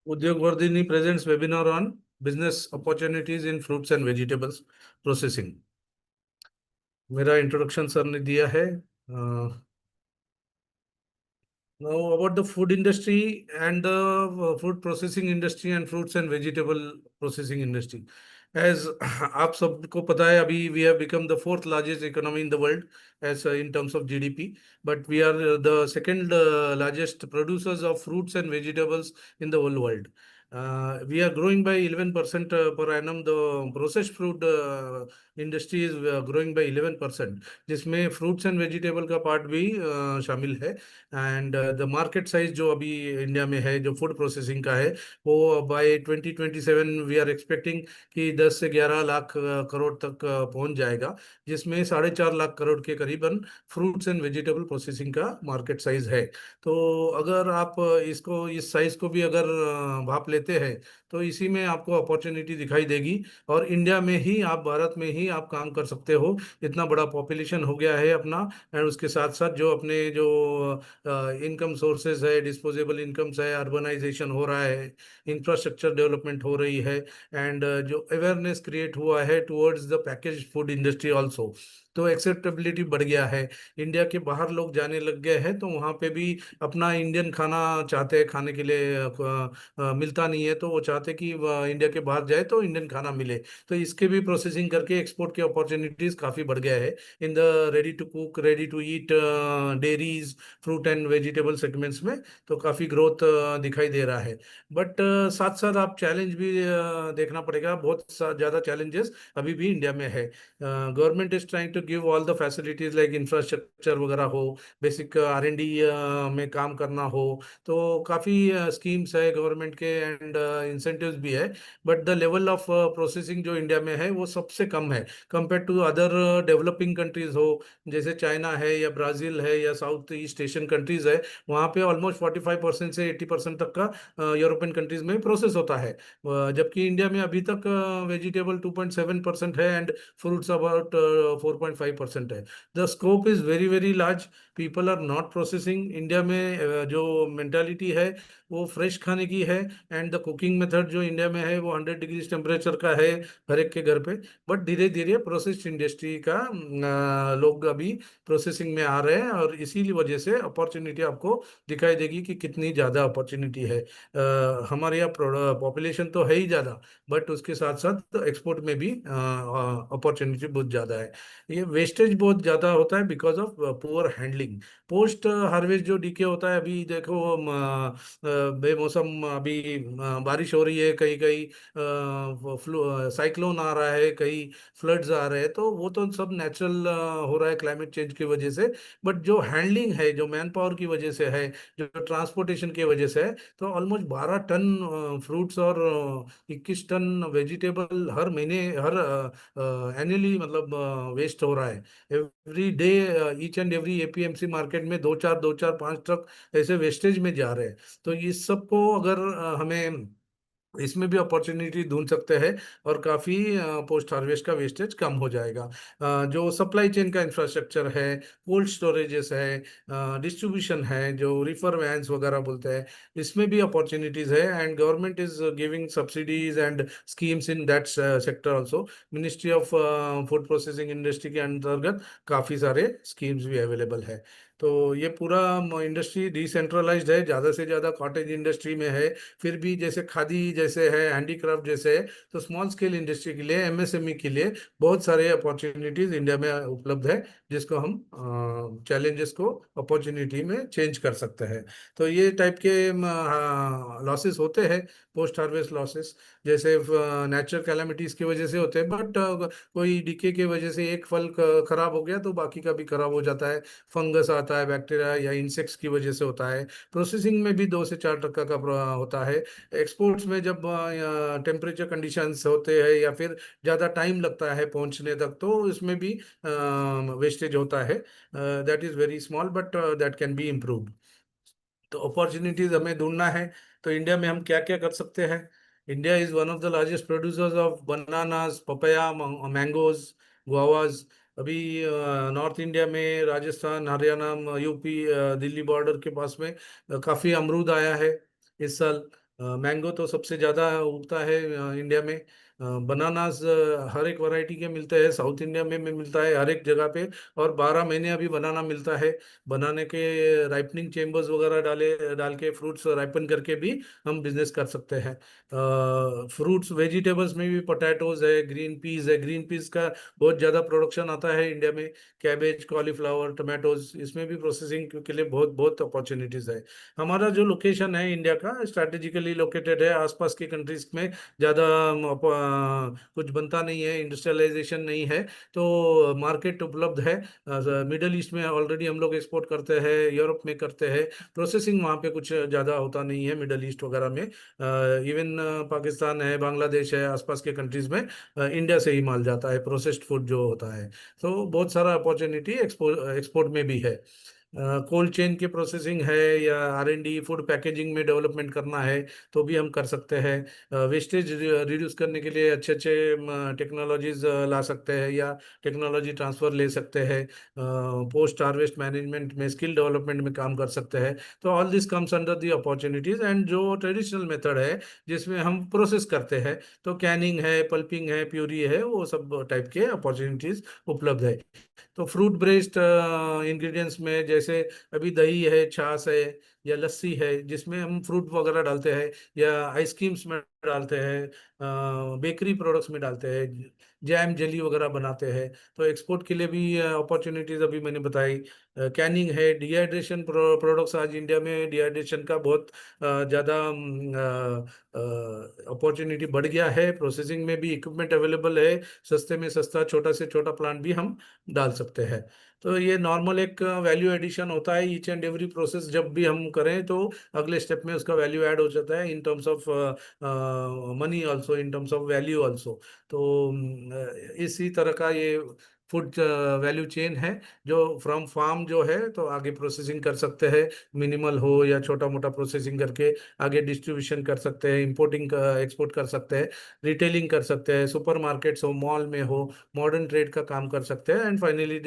उद्योग Vardhini presents webinar on business opportunities in fruits and vegetables processing. मेरा introduction sir ने दिया है। Now about the food industry and the food processing industry and fruits and vegetable processing industry. As आप सबको पता है, अभी we have become the fourth largest economy in the world as in terms of GDP, but we are the second largest producers of fruits and vegetables in the whole world. We are growing by 11% per annum. The processed food industry is growing by 11%, जिसमें fruits and vegetable का part भी शामिल है। And the market size जो अभी India में है जो फूड प्रोसेसिंग का है, वो बाय 2027 वी आर एक्सपेक्टिंग कि 10 से 11 लाख करोड़ तक पहुंच जाएगा, जिसमें 4.5 लाख करोड़ के करीबन फ्रूट्स एंड वेजिटेबल प्रोसेसिंग का मार्केट साइज है। तो अगर आप इसको इस साइज को भी अगर भाप लेते हैं, तो इसी में आपको अपॉर्चुनिटी दिखाई देगी। और इंडिया में ही आप, भारत में ही आप काम कर सकते हो। इतना बड़ा पॉपुलेशन हो गया है अपना, एंड उसके साथ साथ जो अपने जो इनकम सोर्सेज है, डिस्पोजेबल इनकम्स है, अर्बनाइजेशन हो रहा है, इंफ्रास्ट्रक्चर डेवलपमेंट हो रही है, एंड जो अवेयरनेस क्रिएट हुआ है towards the package food industry also, तो एक्सेप्टेबिलिटी बढ़ गया है। इंडिया के बाहर लोग जाने लग गए हैं, तो वहाँ पे भी अपना इंडियन खाना चाहते हैं खाने के लिए। मिलता नहीं है, तो वो चाहते कि इंडिया के बाहर जाए तो इंडियन खाना मिले। तो इसके भी प्रोसेसिंग करके एक्सपोर्ट की अपॉर्चुनिटीज काफ़ी बढ़ गया है in the ready to cook, ready to eat dairies, fruit and vegetable segments में। तो काफ़ी ग्रोथ दिखाई दे रहा है। बट साथ साथ आप चैलेंज भी देखना पड़ेगा। बहुत ज़्यादा चैलेंजेस अभी भी इंडिया में है। Government is trying to give all the facilities like infrastructure वगैरह हो, बेसिक R&D में काम करना हो, तो काफ़ी स्कीम्स है गवर्नमेंट के, एंड इंसेंटिव्स भी है। But the level of processing जो इंडिया में है वो सबसे कम है compare to other developing countries हो, जैसे चाइना है या ब्राज़ील है या साउथ ईस्ट एशियन कंट्रीज है। वहाँ पे ऑलमोस्ट 45% से 80% तक का यूरोपियन कंट्रीज में प्रोसेस होता है। जबकि इंडिया में अभी तक वेजिटेबल 2.7% है, एंड फ्रूट्स अबाउट 4.5% है। The scope is very very large. People are not processing. India में जो मेंटालिटी है वो फ्रेश खाने की है, एंड द कुकिंग मेथड जो इंडिया में है वो 100 डिग्री टेम्परेचर का है हर एक के घर पे। बट धीरे धीरे प्रोसेस्ड इंडस्ट्री का लोग अभी प्रोसेसिंग में आ रहे हैं, और इसी वजह से अपॉर्चुनिटी आपको दिखाई देगी कि कितनी ज़्यादा अपॉर्चुनिटी है। हमारे यहाँ पॉपुलेशन तो है ही ज़्यादा, बट उसके साथ साथ एक्सपोर्ट में भी अपॉर्चुनिटी बहुत ज़्यादा है। ये वेस्टेज बहुत ज़्यादा होता है because of poor handling. Post harvest जो डीके होता है, अभी देखो बेमौसम अभी बारिश हो रही है, कहीं कहीं साइक्लोन आ रहा है, कहीं फ्लड्स आ रहे हैं, तो वो तो सब नेचुरल हो रहा है क्लाइमेट चेंज की वजह से। बट जो हैंडलिंग है, जो मैन पावर की वजह से है, जो ट्रांसपोर्टेशन की वजह से है, तो ऑलमोस्ट 12 टन फ्रूट्स और 21 टन वेजिटेबल हर महीने, हर एनुअली मतलब वेस्ट हो रहा है। Every day each and every APMC market में दो चार पांच ट्रक ऐसे वेस्टेज में जा रहे हैं। तो इस सब को अगर हमें इसमें भी अपॉर्चुनिटी ढूंढ सकते हैं, और काफ़ी पोस्ट हार्वेस्ट का वेस्टेज कम हो जाएगा। जो सप्लाई चेन का इंफ्रास्ट्रक्चर है, कोल्ड स्टोरेजेस है, डिस्ट्रीब्यूशन है, जो रिफर वैन्स वगैरह बोलते हैं, इसमें भी अपॉर्चुनिटीज है। And government is giving subsidies and schemes in that sector also. Ministry of food processing industry के अंतर्गत काफ़ी सारे स्कीम्स भी अवेलेबल है। तो ये पूरा इंडस्ट्री डिसेंट्रलाइज्ड है, ज़्यादा से ज़्यादा कॉटेज इंडस्ट्री में है। फिर भी जैसे खादी जैसे है, हैंडीक्राफ्ट जैसे है, तो स्मॉल स्केल इंडस्ट्री के लिए, MSME के लिए बहुत सारे अपॉर्चुनिटीज इंडिया में उपलब्ध है, जिसको हम चैलेंजेस को अपॉर्चुनिटी में चेंज कर सकते हैं। तो ये टाइप के लॉसेस होते हैं, पोस्ट हार्वेस्ट लॉसेस, जैसे नेचुरल कैलामिटीज की वजह से होते हैं। बट कोई डीके की वजह से एक फल खराब हो गया तो बाकी का भी खराब हो जाता है। फंगस आता है, बैक्टीरिया या इंसेक्ट्स की वजह से होता है। प्रोसेसिंग में भी 2 से 4% का होता है। एक्सपोर्ट्स में जब टेम्परेचर कंडीशंस होते हैं या फिर ज़्यादा टाइम लगता है पहुंचने तक, तो इसमें भी वेस्टेज होता है। That is very small, but that can be improved. तो अपॉर्चुनिटीज हमें ढूंढना है, तो इंडिया में हम क्या क्या कर सकते हैं। India is one of the largest producers of bananas, papaya, mangoes, guavas. अभी नॉर्थ इंडिया में राजस्थान, हरियाणा, UP, दिल्ली बॉर्डर के पास में काफ़ी अमरूद आया है इस साल। मैंगो तो सबसे ज़्यादा उगता है इंडिया में। बनानास हर एक वैरायटी के मिलते हैं, साउथ इंडिया में मिलता है हर एक जगह पे। और 12 महीने अभी बनाना मिलता है। बनाने के राइपनिंग चेम्बर्स वगैरह डाल के फ्रूट्स राइपन करके भी हम बिजनेस कर सकते हैं। फ्रूट्स वेजिटेबल्स में भी पोटैटोज है, ग्रीन पीस है। ग्रीन पीस का बहुत ज़्यादा प्रोडक्शन आता है इंडिया में। कैबेज, कॉलीफ्लावर, टमाटोज, इसमें भी प्रोसेसिंग के लिए बहुत बहुत अपॉर्चुनिटीज़ है। हमारा जो लोकेशन है इंडिया का स्ट्रैटेजिकली लोकेटेड है, आसपास की कंट्रीज में ज़्यादा कुछ बनता नहीं है, इंडस्ट्रियलाइजेशन नहीं है, तो मार्केट उपलब्ध है। मिडल ईस्ट में ऑलरेडी हम लोग एक्सपोर्ट करते हैं, यूरोप में करते हैं। प्रोसेसिंग वहाँ पे कुछ ज़्यादा होता नहीं है मिडल ईस्ट वगैरह में। इवन पाकिस्तान है, बांग्लादेश है, आसपास के कंट्रीज में इंडिया से ही माल जाता है, प्रोसेस्ड फूड जो होता है। तो बहुत सारा अपॉर्चुनिटी एक्सपोर्ट एक्सपोर्ट में भी है। कोल्ड चेन की प्रोसेसिंग है या R&D फूड पैकेजिंग में डेवलपमेंट करना है तो भी हम कर सकते हैं। वेस्टेज रिड्यूस करने के लिए अच्छे अच्छे टेक्नोलॉजीज ला सकते हैं या टेक्नोलॉजी ट्रांसफर ले सकते हैं। पोस्ट हार्वेस्ट मैनेजमेंट में, स्किल डेवलपमेंट में काम कर सकते हैं। तो all this comes under the opportunities. And जो ट्रेडिशनल मेथड है जिसमें हम प्रोसेस करते हैं, तो कैनिंग है, पल्पिंग है, प्यूरी है, वो सब टाइप के अपॉर्चुनिटीज उपलब्ध है। तो फ्रूट बेस्ड इंग्रेडिएंट्स में जैसे अभी दही है, छाछ है या लस्सी है जिसमें हम फ्रूट वगैरह डालते हैं, या आइसक्रीम्स में डालते हैं, बेकरी प्रोडक्ट्स में डालते हैं, जैम जेली वगैरह बनाते हैं। तो एक्सपोर्ट के लिए भी अपॉर्चुनिटीज अभी मैंने बताई। कैनिंग है, डिहाइड्रेशन प्रोडक्ट्स, आज इंडिया में डिहाइड्रेशन का बहुत ज़्यादा अपॉर्चुनिटी बढ़ गया है। प्रोसेसिंग में भी इक्विपमेंट अवेलेबल है, सस्ते में सस्ता छोटा से छोटा प्लांट भी हम डाल सकते हैं। तो ये नॉर्मल एक वैल्यू एडिशन होता है। ईच एंड एवरी प्रोसेस जब भी हम करें तो अगले स्टेप में उसका वैल्यू ऐड हो जाता है, in terms of money also, in terms of value also. तो इसी तरह का ये फूड वैल्यू चेन है, जो फ्रॉम फार्म जो है तो आगे प्रोसेसिंग कर सकते हैं, मिनिमल हो या छोटा मोटा प्रोसेसिंग करके आगे डिस्ट्रीब्यूशन कर सकते हैं, इंपोर्टिंग एक्सपोर्ट कर सकते हैं, रिटेलिंग कर सकते हैं, सुपर मार्केट्स हो, मॉल में हो, मॉडर्न ट्रेड का काम कर सकते हैं। एंड फाइनली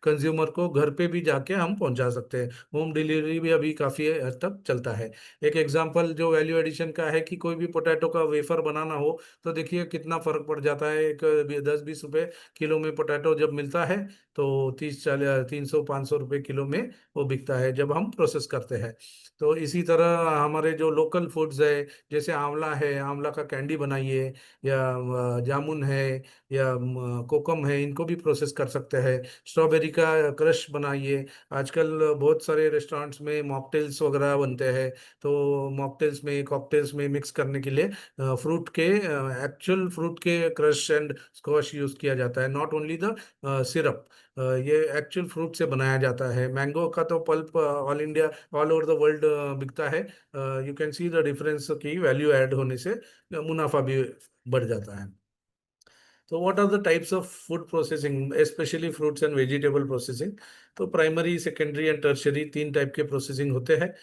कंज्यूमर को घर पे भी जाके हम पहुंचा सकते हैं। होम डिलीवरी भी अभी काफ़ी हद तक चलता है। एक एग्जांपल जो वैल्यू एडिशन का है कि कोई भी पोटैटो का वेफर बनाना हो तो देखिए कितना फर्क पड़ जाता है। एक 10-20 रुपए किलो में पोटैटो जब मिलता है तो 30-40 300-500 रुपए किलो में वो बिकता है जब हम प्रोसेस करते हैं। तो इसी तरह हमारे जो लोकल फूड्स है, जैसे आंवला है, आंवला का कैंडी बनाइए, या जामुन है, या कोकम है, इनको भी प्रोसेस कर सकते हैं। स्ट्रॉबेरी का क्रश बनाइए। आजकल बहुत सारे रेस्टोरेंट्स में मॉकटेल्स वगैरह बनते हैं, तो मॉकटेल्स में, कॉकटेल्स में मिक्स करने के लिए फ्रूट के एक्चुअल फ्रूट के क्रश एंड स्क्वाश यूज किया जाता है, नॉट ओनली द सिरप। ये एक्चुअल फ्रूट से बनाया जाता है। मैंगो का तो pulp all India, all over the world बिकता है। You can see the difference की वैल्यू ऐड होने से मुनाफा भी बढ़ जाता है। तो what are the types of food processing, specially fruits and vegetable processing? तो प्राइमरी, सेकेंडरी एंड टर्शियरी तीन टाइप के प्रोसेसिंग होते हैं।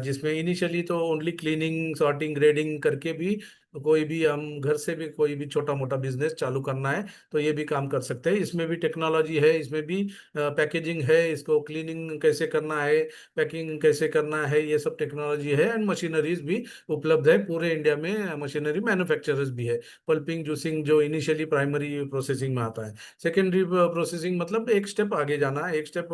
जिसमें इनिशियली तो ओनली क्लीनिंग, सॉर्टिंग, ग्रेडिंग करके भी कोई भी हम घर से भी कोई भी छोटा मोटा बिजनेस चालू करना है तो ये भी काम कर सकते हैं। इसमें भी टेक्नोलॉजी है, इसमें भी पैकेजिंग है, इसको क्लीनिंग कैसे करना है, पैकिंग कैसे करना है, ये सब टेक्नोलॉजी है। एंड मशीनरीज भी उपलब्ध है पूरे इंडिया में, मशीनरी मैन्युफैक्चरर्स भी है। पल्पिंग, जूसिंग जो इनिशियली प्राइमरी प्रोसेसिंग में आता है। सेकेंडरी प्रोसेसिंग मतलब एक स्टेप आगे जाना, एक स्टेप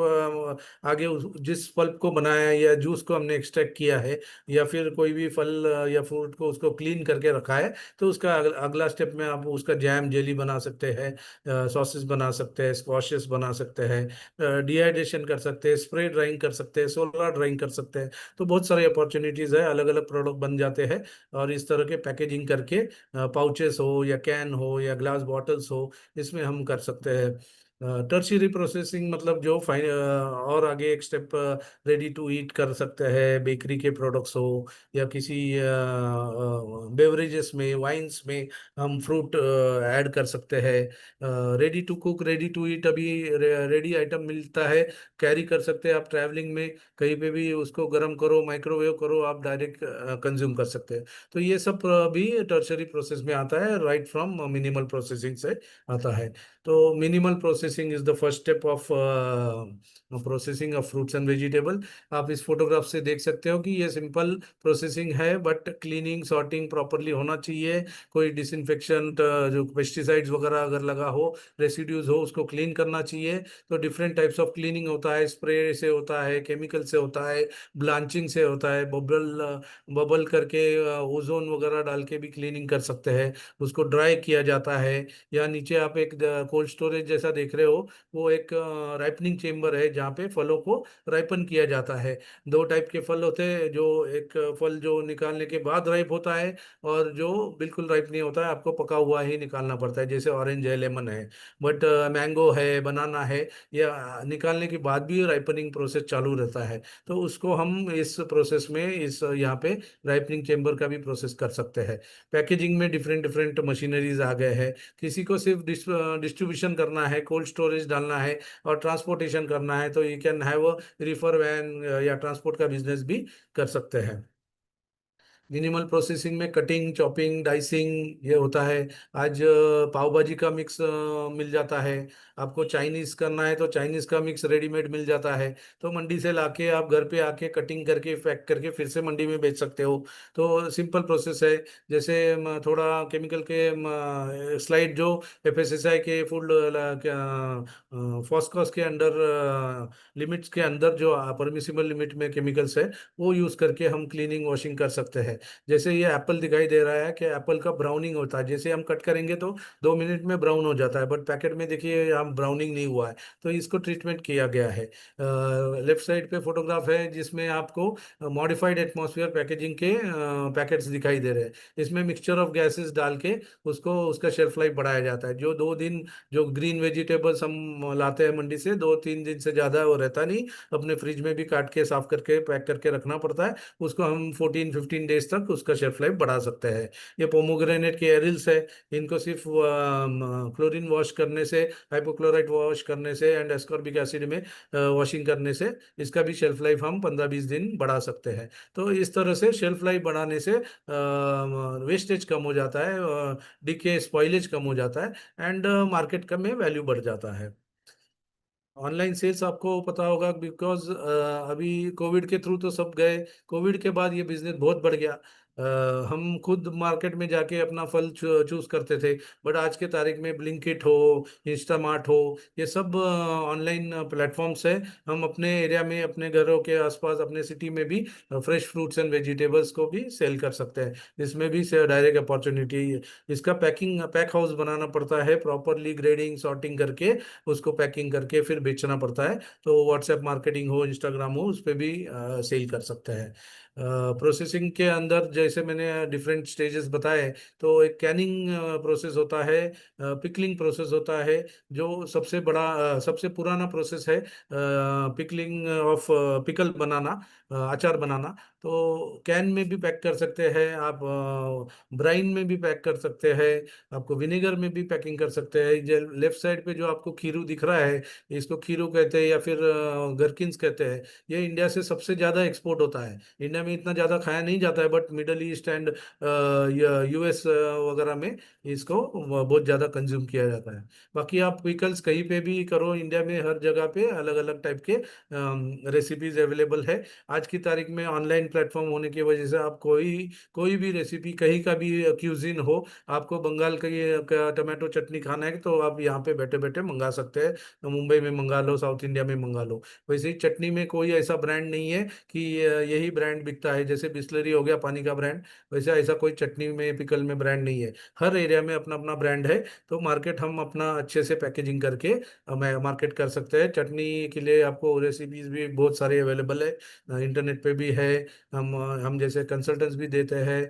आगे जिस पल्प को बनाया है या जूस को हमने एक्सट्रैक्ट किया है, या फिर कोई भी फल या फ्रूट को उसको क्लीन करके रखा है, तो उसका अगला स्टेप में आप उसका जैम जेली बना सकते हैं, सॉसेस बना सकते हैं, स्क्वॉशेस बना सकते हैं, डिहाइड्रेशन कर सकते हैं, स्प्रे ड्राइंग कर सकते हैं, सोलर ड्राइंग कर सकते हैं। तो बहुत सारी अपॉर्चुनिटीज है, अलग अलग प्रोडक्ट बन जाते हैं। और इस तरह के पैकेजिंग करके पाउचेस हो या कैन हो या ग्लास बॉटल्स हो, इसमें हम कर सकते हैं। टर्शियरी प्रोसेसिंग मतलब जो फाइन और आगे एक स्टेप, रेडी टू ईट कर सकते हैं, बेकरी के प्रोडक्ट्स हो या किसी बेवरेजेस में, वाइन्स में हम फ्रूट ऐड कर सकते हैं। Ready to cook, ready to eat अभी रेडी आइटम मिलता है, कैरी कर सकते हैं आप ट्रैवलिंग में, कहीं पे भी उसको गर्म करो, माइक्रोवेव करो, आप डायरेक्ट कंज्यूम कर सकते हैं। तो ये सब भी टर्शरी प्रोसेस में आता है, राइट फ्रॉम मिनिमल प्रोसेसिंग से आता है। तो minimal processing processing is the first step of processing of fruits and vegetable. आप इस फोटोग्राफ से देख सकते हो कि ये सिंपल प्रोसेसिंग है, बट क्लीनिंग सॉर्टिंग प्रॉपरली होना चाहिए। कोई डिसइंफेक्शन जो पेस्टिसाइड्स वगैरह अगर लगा हो, रेसिड्यूज हो, उसको क्लीन करना चाहिए। तो डिफरेंट टाइप्स ऑफ क्लीनिंग होता है, स्प्रे से होता है, केमिकल से होता है, ब्लांचिंग से होता है, बबल बबल करके ओजोन वगैरह डाल के भी क्लीनिंग कर सकते हैं। उसको ड्राई किया जाता है। या नीचे आप एक कोल्ड स्टोरेज जैसा देख रहे हो, वो एक राइपनिंग चेम्बर है जहाँ पे फलों को राइपन किया जाता है। दो टाइप के फल होते हैं, जो एक फल जो निकालने के बाद राइप होता है, और जो बिल्कुल राइप नहीं होता है, आपको पका हुआ ही निकालना पड़ता है, जैसे ऑरेंज है, लेमन है। बट मैंगो है, बनाना है, या निकालने के बाद भी राइपनिंग प्रोसेस चालू रहता है। तो उसको हम इस प्रोसेस में, इस यहाँ पे राइपनिंग चेम्बर का भी प्रोसेस कर सकते हैं। पैकेजिंग में डिफरेंट डिफरेंट मशीनरीज आ गए हैं। किसी को सिर्फ डिस्ट्रीब्यूशन करना है, कोल्ड स्टोरेज डालना है और ट्रांसपोर्टेशन करना है, तो you can have reefer van या ट्रांसपोर्ट का बिजनेस भी कर सकते हैं। मिनिमल प्रोसेसिंग में कटिंग, चॉपिंग, डाइसिंग ये होता है। आज पाव भाजी का मिक्स मिल जाता है। आपको चाइनीज करना है तो चाइनीज का मिक्स रेडीमेड मिल जाता है। तो मंडी से लाके आप घर पे आके कटिंग करके पैक करके फिर से मंडी में बेच सकते हो। तो सिंपल प्रोसेस है। जैसे थोड़ा केमिकल के स्लाइड जो एफएसएसआई के फूड फॉस्कोस के अंडर लिमिट्स के अंदर जो परमिसिबल लिमिट में केमिकल्स है, वो यूज करके हम क्लीनिंग वॉशिंग कर सकते हैं। जैसे ये एप्पल दिखाई दे रहा है कि एप्पल का ब्राउनिंग होता है, जैसे हम कट करेंगे तो 2 मिनट में ब्राउन हो जाता है, बट पैकेट में देखिए यहाँ ब्राउनिंग नहीं हुआ है। तो इसको ट्रीटमेंट किया गया है। लेफ्ट साइड पे फोटोग्राफ है जिसमें आपको मॉडिफाइड एटमॉस्फेयर पैकेजिंग के पैकेट्स दिखाई दे रहे हैं। इसमें मिक्सचर ऑफ गैसेस डाल के उसको, उसका शेल्फ लाइफ बढ़ाया जाता है। जो 2 दिन जो ग्रीन वेजिटेबल्स हम लाते हैं मंडी से, 2-3 दिन से ज़्यादा वो रहता नहीं। अपने फ्रिज में भी काट के साफ करके पैक करके रखना पड़ता है। उसको हम 14-15 डेज तक उसका शेल्फ लाइफ बढ़ा सकते हैं। ये पोमोग्रेनेट के एरिल्स है। इनको सिर्फ क्लोरीन वॉश करने से, हाइपोक्लोराइट वॉश करने से एंड एस्कॉर्बिक एसिड में वॉशिंग करने से इसका भी शेल्फ लाइफ हम 15-20 दिन बढ़ा सकते हैं। तो इस तरह से शेल्फ लाइफ बढ़ाने से वेस्टेज कम हो जाता है, डीके स्पॉइलेज कम हो जाता है, एंड मार्केट का में वैल्यू बढ़ जाता है। ऑनलाइन सेल्स आपको पता होगा, बिकॉज अभी कोविड के थ्रू तो सब गए। कोविड के बाद ये बिजनेस बहुत बढ़ गया। हम खुद मार्केट में जाके अपना फल चूज करते थे, बट आज के तारीख में ब्लिंकिट हो, इंस्टामार्ट हो, ये सब ऑनलाइन प्लेटफॉर्म्स है। हम अपने एरिया में, अपने घरों के आसपास, अपने सिटी में भी फ्रेश फ्रूट्स एंड वेजिटेबल्स को भी सेल कर सकते हैं। इसमें भी से डायरेक्ट अपॉर्चुनिटी। इसका पैक हाउस बनाना पड़ता है, प्रॉपरली ग्रेडिंग सॉर्टिंग करके उसको पैकिंग करके फिर बेचना पड़ता है। तो व्हाट्सएप मार्केटिंग हो, इंस्टाग्राम हो, उस पर भी सेल कर सकते हैं। प्रोसेसिंग के अंदर जैसे मैंने डिफरेंट स्टेजेस बताए, तो एक कैनिंग प्रोसेस होता है, पिकलिंग प्रोसेस होता है, जो सबसे बड़ा सबसे पुराना प्रोसेस है। पिकलिंग ऑफ पिकल बनाना, अचार बनाना। तो कैन में भी पैक कर सकते हैं आप, ब्राइन में भी पैक कर सकते हैं, आपको विनेगर में भी पैकिंग कर सकते हैं। जो लेफ्ट साइड पे जो आपको खीरू दिख रहा है, इसको खीरू कहते हैं या फिर गरकिन्स कहते हैं। ये इंडिया से सबसे ज़्यादा एक्सपोर्ट होता है। इंडिया में इतना ज़्यादा खाया नहीं जाता है, but middle east and US वगैरह में इसको बहुत ज़्यादा कंज्यूम किया जाता है। बाकी आप पिकल्स कहीं पे भी करो, इंडिया में हर जगह पे अलग अलग टाइप के रेसिपीज अवेलेबल है। आज की तारीख में ऑनलाइन प्लेटफॉर्म होने की वजह से आप कोई कोई भी रेसिपी, कहीं का भी क्यूजिन हो, आपको बंगाल का ये का टमाटो चटनी खाना है तो आप यहाँ पे बैठे बैठे मंगा सकते हैं। तो मुंबई में मंगा लो, साउथ इंडिया में मंगा लो। वैसे ही चटनी में कोई ऐसा ब्रांड नहीं है कि यही ब्रांड बिकता है। जैसे बिस्लरी हो गया पानी का ब्रांड, वैसे ऐसा कोई चटनी में, पिकल में ब्रांड नहीं है। हर एरिया में अपना अपना ब्रांड है। तो मार्केट हम अपना अच्छे से पैकेजिंग करके मार्केट कर सकते हैं। चटनी के लिए आपको रेसिपीज भी बहुत सारी अवेलेबल है, इंटरनेट पे भी है। हम जैसे कंसल्टेंट्स भी देते हैं।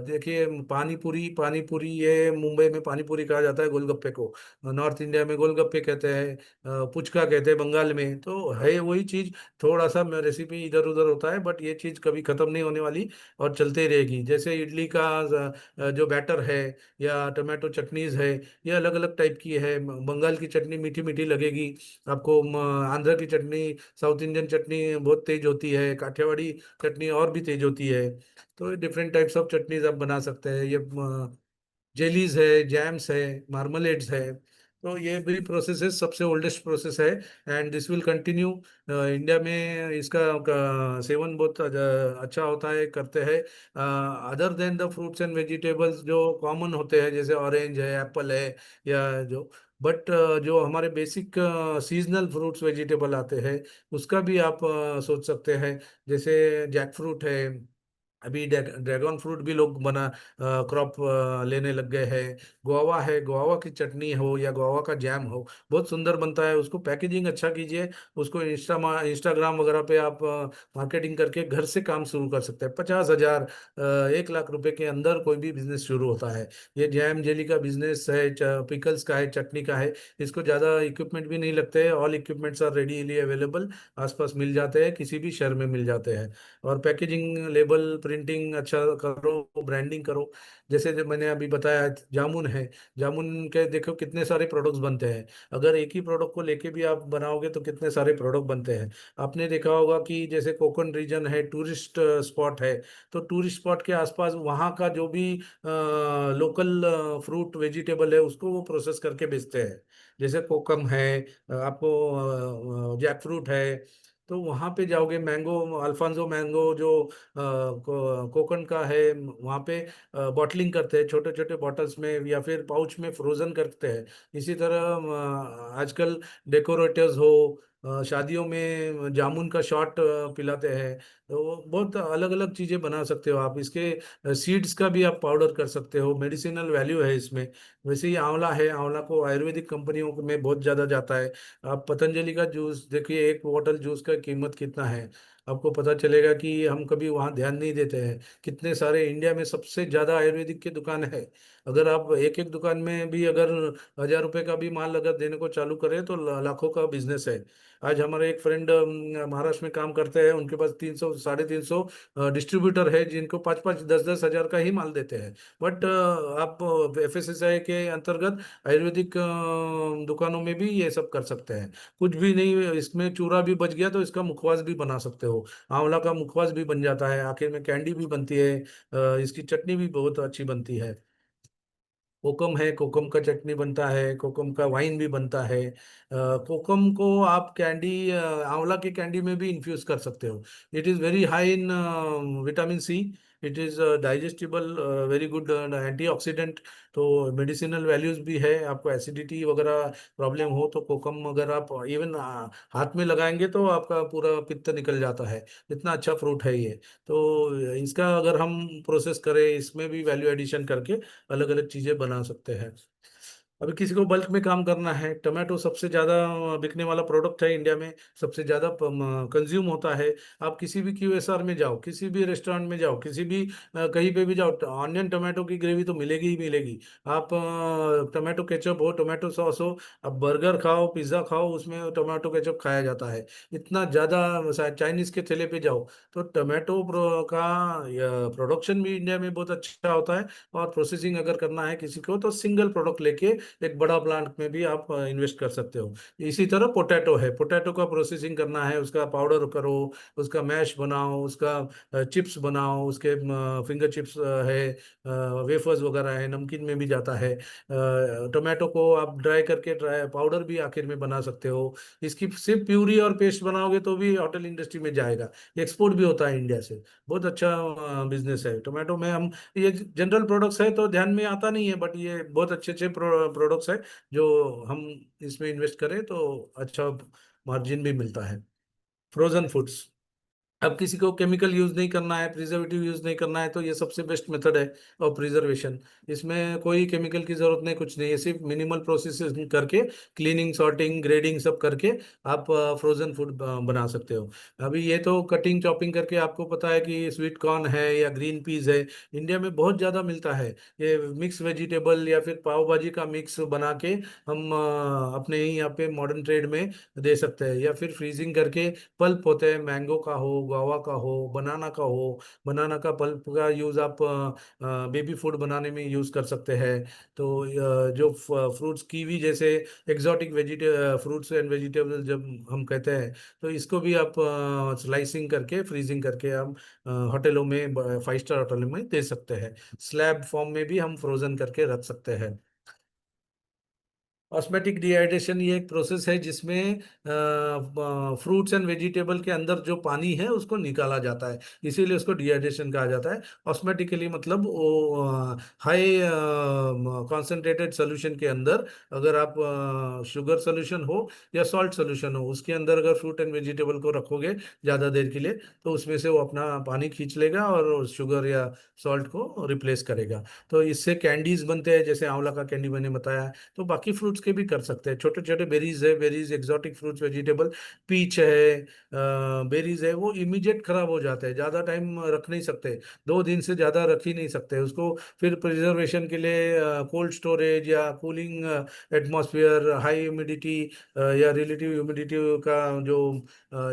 देखिए, पानी पूरी, पानी पूरी ये मुंबई में पानी पूरी कहा जाता है गोलगप्पे को। नॉर्थ इंडिया में गोलगप्पे कहते हैं, पुचका कहते हैं बंगाल में। तो है वही चीज़, थोड़ा सा रेसिपी इधर उधर होता है, बट ये चीज़ कभी ख़त्म नहीं होने वाली और चलते ही रहेगी। जैसे इडली का जो बैटर है, या टमाटो चटनीज है, ये अलग अलग टाइप की है। बंगाल की चटनी मीठी मीठी लगेगी आपको, आंध्र की चटनी, साउथ इंडियन चटनी बहुत तेज होती है, काठियावाड़ी चटनी और भी तेज होती है। तो डिफरेंट टाइप्स ऑफ चटनीज आप बना सकते हैं। ये जेलीज है, जैम्स है, मार्मलेड्स है। तो ये भी प्रोसेस है, सबसे ओल्डेस्ट प्रोसेस है, and this will continue. India में इसका सेवन बहुत अच्छा होता है, करते हैं। Other than the fruits and vegetables जो कॉमन होते हैं, जैसे ऑरेंज है, एप्पल है, या जो, बट जो हमारे बेसिक सीजनल फ्रूट्स वेजिटेबल आते हैं, उसका भी आप सोच सकते हैं। जैसे जैक फ्रूट है, अभी ड्रैगन फ्रूट भी लोग बना क्रॉप लेने लग गए हैं। गुआवा है, गुआवा की चटनी हो या गुआवा का जैम हो, बहुत सुंदर बनता है। उसको पैकेजिंग अच्छा कीजिए, उसको इंस्टाग्राम वगैरह पे आप मार्केटिंग करके घर से काम शुरू कर सकते हैं। 50,000 1 लाख रुपए के अंदर कोई भी बिजनेस शुरू होता है। ये जैम जेली का बिजनेस है, पिकल्स का है, चटनी का है। इसको ज़्यादा इक्विपमेंट भी नहीं लगते हैं, all equipments are readily available, आसपास मिल जाते हैं, किसी भी शहर में मिल जाते हैं। और पैकेजिंग, लेबल, प्रिंटिंग अच्छा करो, ब्रांडिंग करो। जैसे जो मैंने अभी बताया, जामुन है, जामुन के देखो कितने सारे प्रोडक्ट्स बनते हैं। अगर एक ही प्रोडक्ट को लेके भी आप बनाओगे तो कितने सारे प्रोडक्ट बनते हैं। आपने देखा होगा कि जैसे कोकन रीजन है, टूरिस्ट स्पॉट है, तो टूरिस्ट स्पॉट के आसपास वहाँ का जो भी लोकल फ्रूट वेजिटेबल है, उसको वो प्रोसेस करके बेचते हैं। जैसे कोकम है, आपको जैक फ्रूट है, तो वहाँ पे जाओगे, मैंगो, अल्फांसो मैंगो जो कोकन का है, वहाँ पे बॉटलिंग करते हैं छोटे छोटे बॉटल्स में या फिर पाउच में फ्रोजन करते हैं। इसी तरह आजकल डेकोरेटर्स हो, शादियों में जामुन का शॉट पिलाते हैं। तो बहुत अलग अलग चीज़ें बना सकते हो आप। इसके सीड्स का भी आप पाउडर कर सकते हो, मेडिसिनल वैल्यू है इसमें। वैसे ही आंवला है, आंवला को आयुर्वेदिक कंपनियों में बहुत ज़्यादा जाता है। आप पतंजलि का जूस देखिए, एक बोतल जूस का कीमत कितना है, आपको पता चलेगा कि हम कभी वहाँ ध्यान नहीं देते हैं। कितने सारे इंडिया में सबसे ज़्यादा आयुर्वेदिक की दुकान है। अगर आप एक एक दुकान में भी अगर 1,000 रुपए का भी माल अगर देने को चालू करें तो लाखों का बिजनेस है। आज हमारे एक फ्रेंड महाराष्ट्र में काम करते हैं, उनके पास 300 350 डिस्ट्रीब्यूटर है, जिनको 5 5 10 10 हजार का ही माल देते हैं। बट आप FSSAI के अंतर्गत आयुर्वेदिक दुकानों में भी ये सब कर सकते हैं। कुछ भी नहीं, इसमें चूरा भी बच गया तो इसका मुखवास भी बना सकते हो। आंवला का मुखवास भी बन जाता है, आखिर में कैंडी भी बनती है, इसकी चटनी भी बहुत अच्छी बनती है। कोकम है, कोकम का चटनी बनता है, कोकम का वाइन भी बनता है। कोकम को आप कैंडी, आंवला की कैंडी में भी इन्फ्यूज कर सकते हो। It is very high in vitamin C। It is digestible, very good antioxidant. तो मेडिसिनल वैल्यूज भी है। आपको एसिडिटी वगैरह प्रॉब्लम हो तो कोकम अगर आप इवन हाथ में लगाएंगे तो आपका पूरा पित्त निकल जाता है। इतना अच्छा फ्रूट है ये। तो इसका अगर हम प्रोसेस करें, इसमें भी वैल्यू एडिशन करके अलग अलग चीजें बना सकते हैं। अभी किसी को बल्क में काम करना है, टमाटो सबसे ज्यादा बिकने वाला प्रोडक्ट है इंडिया में, सबसे ज्यादा कंज्यूम होता है। आप किसी भी QSR में जाओ, किसी भी रेस्टोरेंट में जाओ, किसी भी कहीं पे भी जाओ, ऑनियन टमाटो की ग्रेवी तो मिलेगी ही मिलेगी। आप टमाटो केचप हो, टमाटो सॉस हो, आप बर्गर खाओ, पिज्ज़ा खाओ, उसमें टमाटो केचप खाया जाता है। इतना ज़्यादा। शायद चाइनीज़ के ठेले पे जाओ तो टमाटो का प्रोडक्शन भी इंडिया में बहुत अच्छा होता है। और प्रोसेसिंग अगर करना है किसी को तो सिंगल प्रोडक्ट लेके एक बड़ा प्लांट में भी आप इन्वेस्ट कर सकते हो। इसी तरह पोटैटो है, पोटैटो का प्रोसेसिंग करना है, उसका पाउडर करो, उसका मैश बनाओ, उसका चिप्स बनाओ, उसके फिंगर चिप्स है, वेफर्स वगैरह है, नमकीन में भी जाता है। टोमेटो को आप ड्राई करके ड्राई पाउडर भी आखिर में बना सकते हो। इसकी सिर्फ प्यूरी और पेस्ट बनाओगे तो भी होटल इंडस्ट्री में जाएगा। एक्सपोर्ट भी होता है इंडिया से। बहुत अच्छा बिजनेस है टोमेटो में। हम ये जनरल प्रोडक्ट्स है तो ध्यान में आता नहीं है, बट ये बहुत अच्छे अच्छे प्रोडक्ट्स है जो हम इसमें इन्वेस्ट करें तो अच्छा मार्जिन भी मिलता है। फ्रोजन फूड्स, अब किसी को केमिकल यूज नहीं करना है, प्रिजर्वेटिव यूज नहीं करना है, तो ये सबसे बेस्ट मेथड है ऑफ प्रिजर्वेशन। इसमें कोई केमिकल की जरूरत नहीं, कुछ नहीं है, सिर्फ मिनिमल प्रोसेस करके क्लीनिंग, सॉर्टिंग, ग्रेडिंग सब करके आप फ्रोजन फूड बना सकते हो। अभी ये तो कटिंग चॉपिंग करके, आपको पता है कि स्वीट कॉर्न है या ग्रीन पीस है, इंडिया में बहुत ज़्यादा मिलता है। ये मिक्स वेजिटेबल या फिर पाव भाजी का मिक्स बना के हम अपने ही यहाँ पे मॉडर्न ट्रेड में दे सकते हैं। या फिर फ्रीजिंग करके पल्प होते हैं, मैंगो का हो, गुआवा का हो, बनाना का हो, बनाना का पल्प का यूज़ आप बेबी फूड बनाने में यूज़ कर सकते हैं। तो जो फ्रूट्स, कीवी जैसे एक्सोटिक वेजिटे फ्रूट्स एंड वेजिटेबल्स जब हम कहते हैं, तो इसको भी आप स्लाइसिंग करके, फ्रीजिंग करके हम होटलों में, 5 स्टार होटलों में दे सकते हैं। स्लैब फॉर्म में भी हम फ्रोजन करके रख सकते हैं। ऑस्मेटिक डिहाइड्रेशन ये एक प्रोसेस है जिसमें फ्रूट्स एंड वेजिटेबल के अंदर जो पानी है उसको निकाला जाता है, इसीलिए उसको डिहाइड्रेशन कहा जाता है। ऑस्मेटिकली मतलब वो हाई कॉन्सेंट्रेटेड सोल्यूशन के अंदर, अगर आप शुगर सोल्यूशन हो या सॉल्ट सोल्यूशन हो, उसके अंदर अगर फ्रूट एंड वेजिटेबल को रखोगे ज़्यादा देर के लिए, तो उसमें से वो अपना पानी खींच लेगा और शुगर या सॉल्ट को रिप्लेस करेगा। तो इससे कैंडीज बनते हैं, जैसे आंवला का कैंडी मैंने बताया। तो बाकी फ्रूट्स के भी कर सकते हैं, छोटे छोटे बेरीज है, berries exotic fruits vegetable, peach है, बेरीज है, वो इमीडिएट खराब हो जाते हैं, ज़्यादा टाइम रख नहीं सकते, 2 दिन से ज़्यादा रख ही नहीं सकते उसको। फिर प्रिजर्वेशन के लिए कोल्ड स्टोरेज या कूलिंग एटमॉस्फेयर, हाई ह्यूमिडिटी या रिलेटिव ह्यूमिडिटी का जो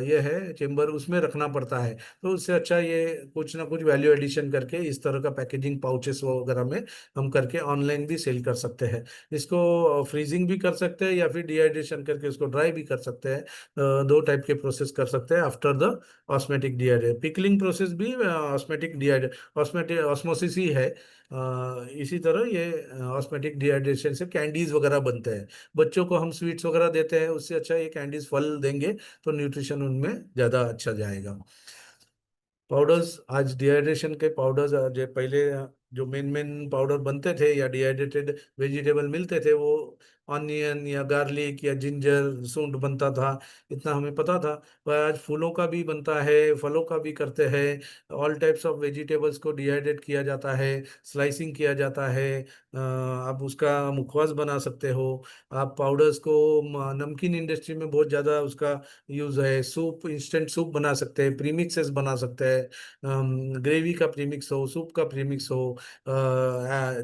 ये है चेम्बर, उसमें रखना पड़ता है। तो उससे अच्छा ये कुछ ना कुछ वैल्यू एडिशन करके इस तरह का पैकेजिंग पाउचेस वगैरह में हम करके ऑनलाइन भी सेल कर सकते हैं। इसको फ्रीजिंग भी कर सकते हैं या फिर डिहाइड्रेशन करके उसको ड्राई भी कर सकते हैं। 2 टाइप के प्रोसेस कर सकते हैं after the osmotic dehydrate. Pickling process भी ऑस्मेटिक डिहाइड्रेट, ऑस्मेटिक ऑस्मोसिस ही है। इसी तरह ये ऑस्मेटिक डिहाइड्रेशन से कैंडीज वगैरह बनते हैं। बच्चों को हम स्वीट्स वगैरह देते हैं, उससे अच्छा ये कैंडीज फल देंगे तो न्यूट्रिशन उनमें ज़्यादा अच्छा जाएगा। पाउडर्स, आज डिहाइड्रेशन के पाउडर्स, जो पहले जो मेन मेन पाउडर बनते थे या डिहाइड्रेटेड वेजिटेबल मिलते थे, वो ऑनियन या गार्लिक या जिंजर सूंठ बनता था, इतना हमें पता था। पर आज फूलों का भी बनता है, फलों का भी करते हैं। ऑल टाइप्स ऑफ वेजिटेबल्स को डिहाइड्रेट किया जाता है, स्लाइसिंग किया जाता है। आप उसका मुखवास बना सकते हो। आप पाउडर्स को नमकीन इंडस्ट्री में बहुत ज़्यादा उसका यूज है। सूप, इंस्टेंट सूप बना सकते हैं, प्रीमिक्सेस बना सकते हैं, ग्रेवी का प्रीमिक्स हो, सूप का प्रीमिक्स हो,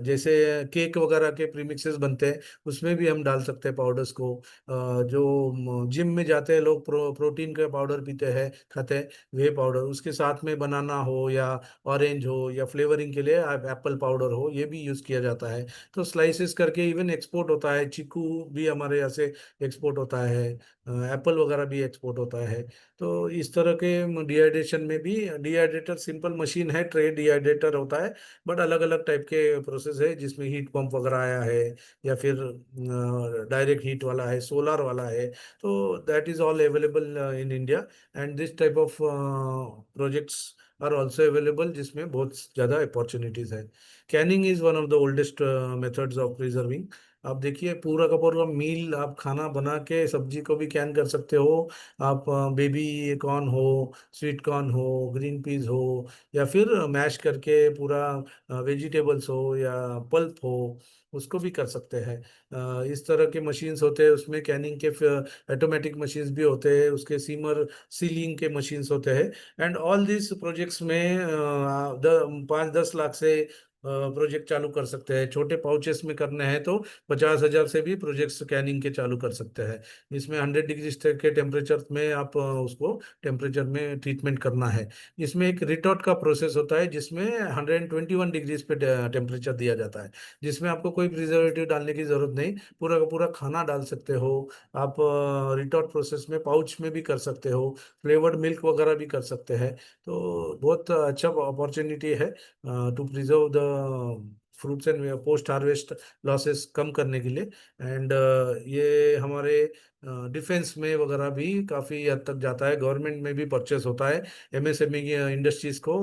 जैसे केक वगैरह के प्रीमिक्सेस बनते हैं, उसमें भी हम डाल सकते हैं पाउडर्स को। जो जिम में जाते हैं लोग, प्रोटीन का पाउडर पीते हैं, खाते हैं, वे पाउडर उसके साथ में बनाना हो, या ऑरेंज हो, या फ्लेवरिंग के लिए एप्पल पाउडर हो, ये भी यूज किया जाता है। तो स्लाइसेस करके इवन एक्सपोर्ट होता है, चीकू भी हमारे यहाँ से एक्सपोर्ट होता है, एप्पल वगैरह भी एक्सपोर्ट होता है। तो इस तरह के डिहाइड्रेशन में भी, डिहाइड्रेटर सिंपल मशीन है, ट्रे डिहाइड्रेटर होता है, बट अलग अलग टाइप के प्रोसेस है जिसमें हीट पंप वगैरह आया है, या फिर डायरेक्ट हीट वाला है, सोलर वाला है। तो that is all available in India, and this type of projects are also available, जिसमें बहुत ज़्यादा अपॉर्चुनिटीज है। Canning is one of the oldest methods of preserving. आप देखिए, पूरा का पूरा मील आप खाना बना के सब्जी को भी कैन कर सकते हो। आप बेबी कॉर्न हो, स्वीट कॉर्न हो, ग्रीन पीस हो, या फिर मैश करके पूरा वेजिटेबल्स हो या पल्प हो, उसको भी कर सकते हैं। इस तरह के मशीन्स होते हैं, उसमें कैनिंग के ऑटोमेटिक मशीन्स भी होते हैं, उसके सीमर सीलिंग के मशीन्स होते हैं। एंड ऑल दिस प्रोजेक्ट्स में 5-10 लाख से प्रोजेक्ट चालू कर सकते हैं। छोटे पाउचेस में करने हैं तो 50,000 से भी प्रोजेक्ट स्कैनिंग के चालू कर सकते हैं। इसमें 100 डिग्री के टेम्परेचर में आप उसको टेम्परेचर में ट्रीटमेंट करना है। इसमें एक रिटॉट का प्रोसेस होता है, जिसमें 121 डिग्रीज पे टेम्परेचर दिया जाता है, जिसमें आपको कोई प्रिजर्वेटिव डालने की जरूरत नहीं, पूरा का पूरा खाना डाल सकते हो आप। रिटॉट प्रोसेस में पाउच में भी कर सकते हो, फ्लेवर्ड मिल्क वगैरह भी कर सकते हैं। तो बहुत अच्छा अपॉर्चुनिटी है to preserve the fruits and post harvest losses कम करने के लिए। एंड ये हमारे डिफेंस में वगैरह भी काफ़ी हद तक जाता है, गवर्नमेंट में भी परचेस होता है, एमएसएमई इंडस्ट्रीज को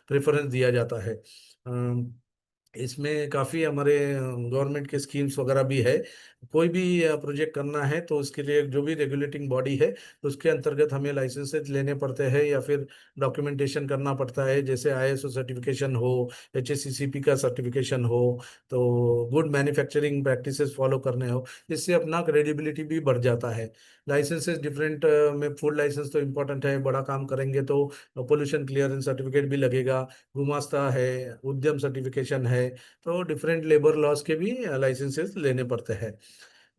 प्रेफरेंस दिया जाता है। इसमें काफ़ी हमारे गवर्नमेंट के स्कीम्स वगैरह भी है। कोई भी प्रोजेक्ट करना है तो उसके लिए जो भी रेगुलेटिंग बॉडी है, उसके अंतर्गत हमें लाइसेंसेस लेने पड़ते हैं, या फिर डॉक्यूमेंटेशन करना पड़ता है, जैसे आईएसओ सर्टिफिकेशन हो, एचएससीसीपी का सर्टिफिकेशन हो, तो गुड मैन्युफैक्चरिंग प्रैक्टिसेस फॉलो करने हो। इससे अपना क्रेडिबिलिटी भी बढ़ जाता है। लाइसेंसेस डिफरेंट में, फूड लाइसेंस तो इम्पोर्टेंट है, बड़ा काम करेंगे तो पोल्यूशन क्लियरेंस सर्टिफिकेट भी लगेगा, गुमास्ता है, उद्यम सर्टिफिकेशन है, तो डिफरेंट लेबर लॉज के भी लाइसेंसेस लेने पड़ते हैं।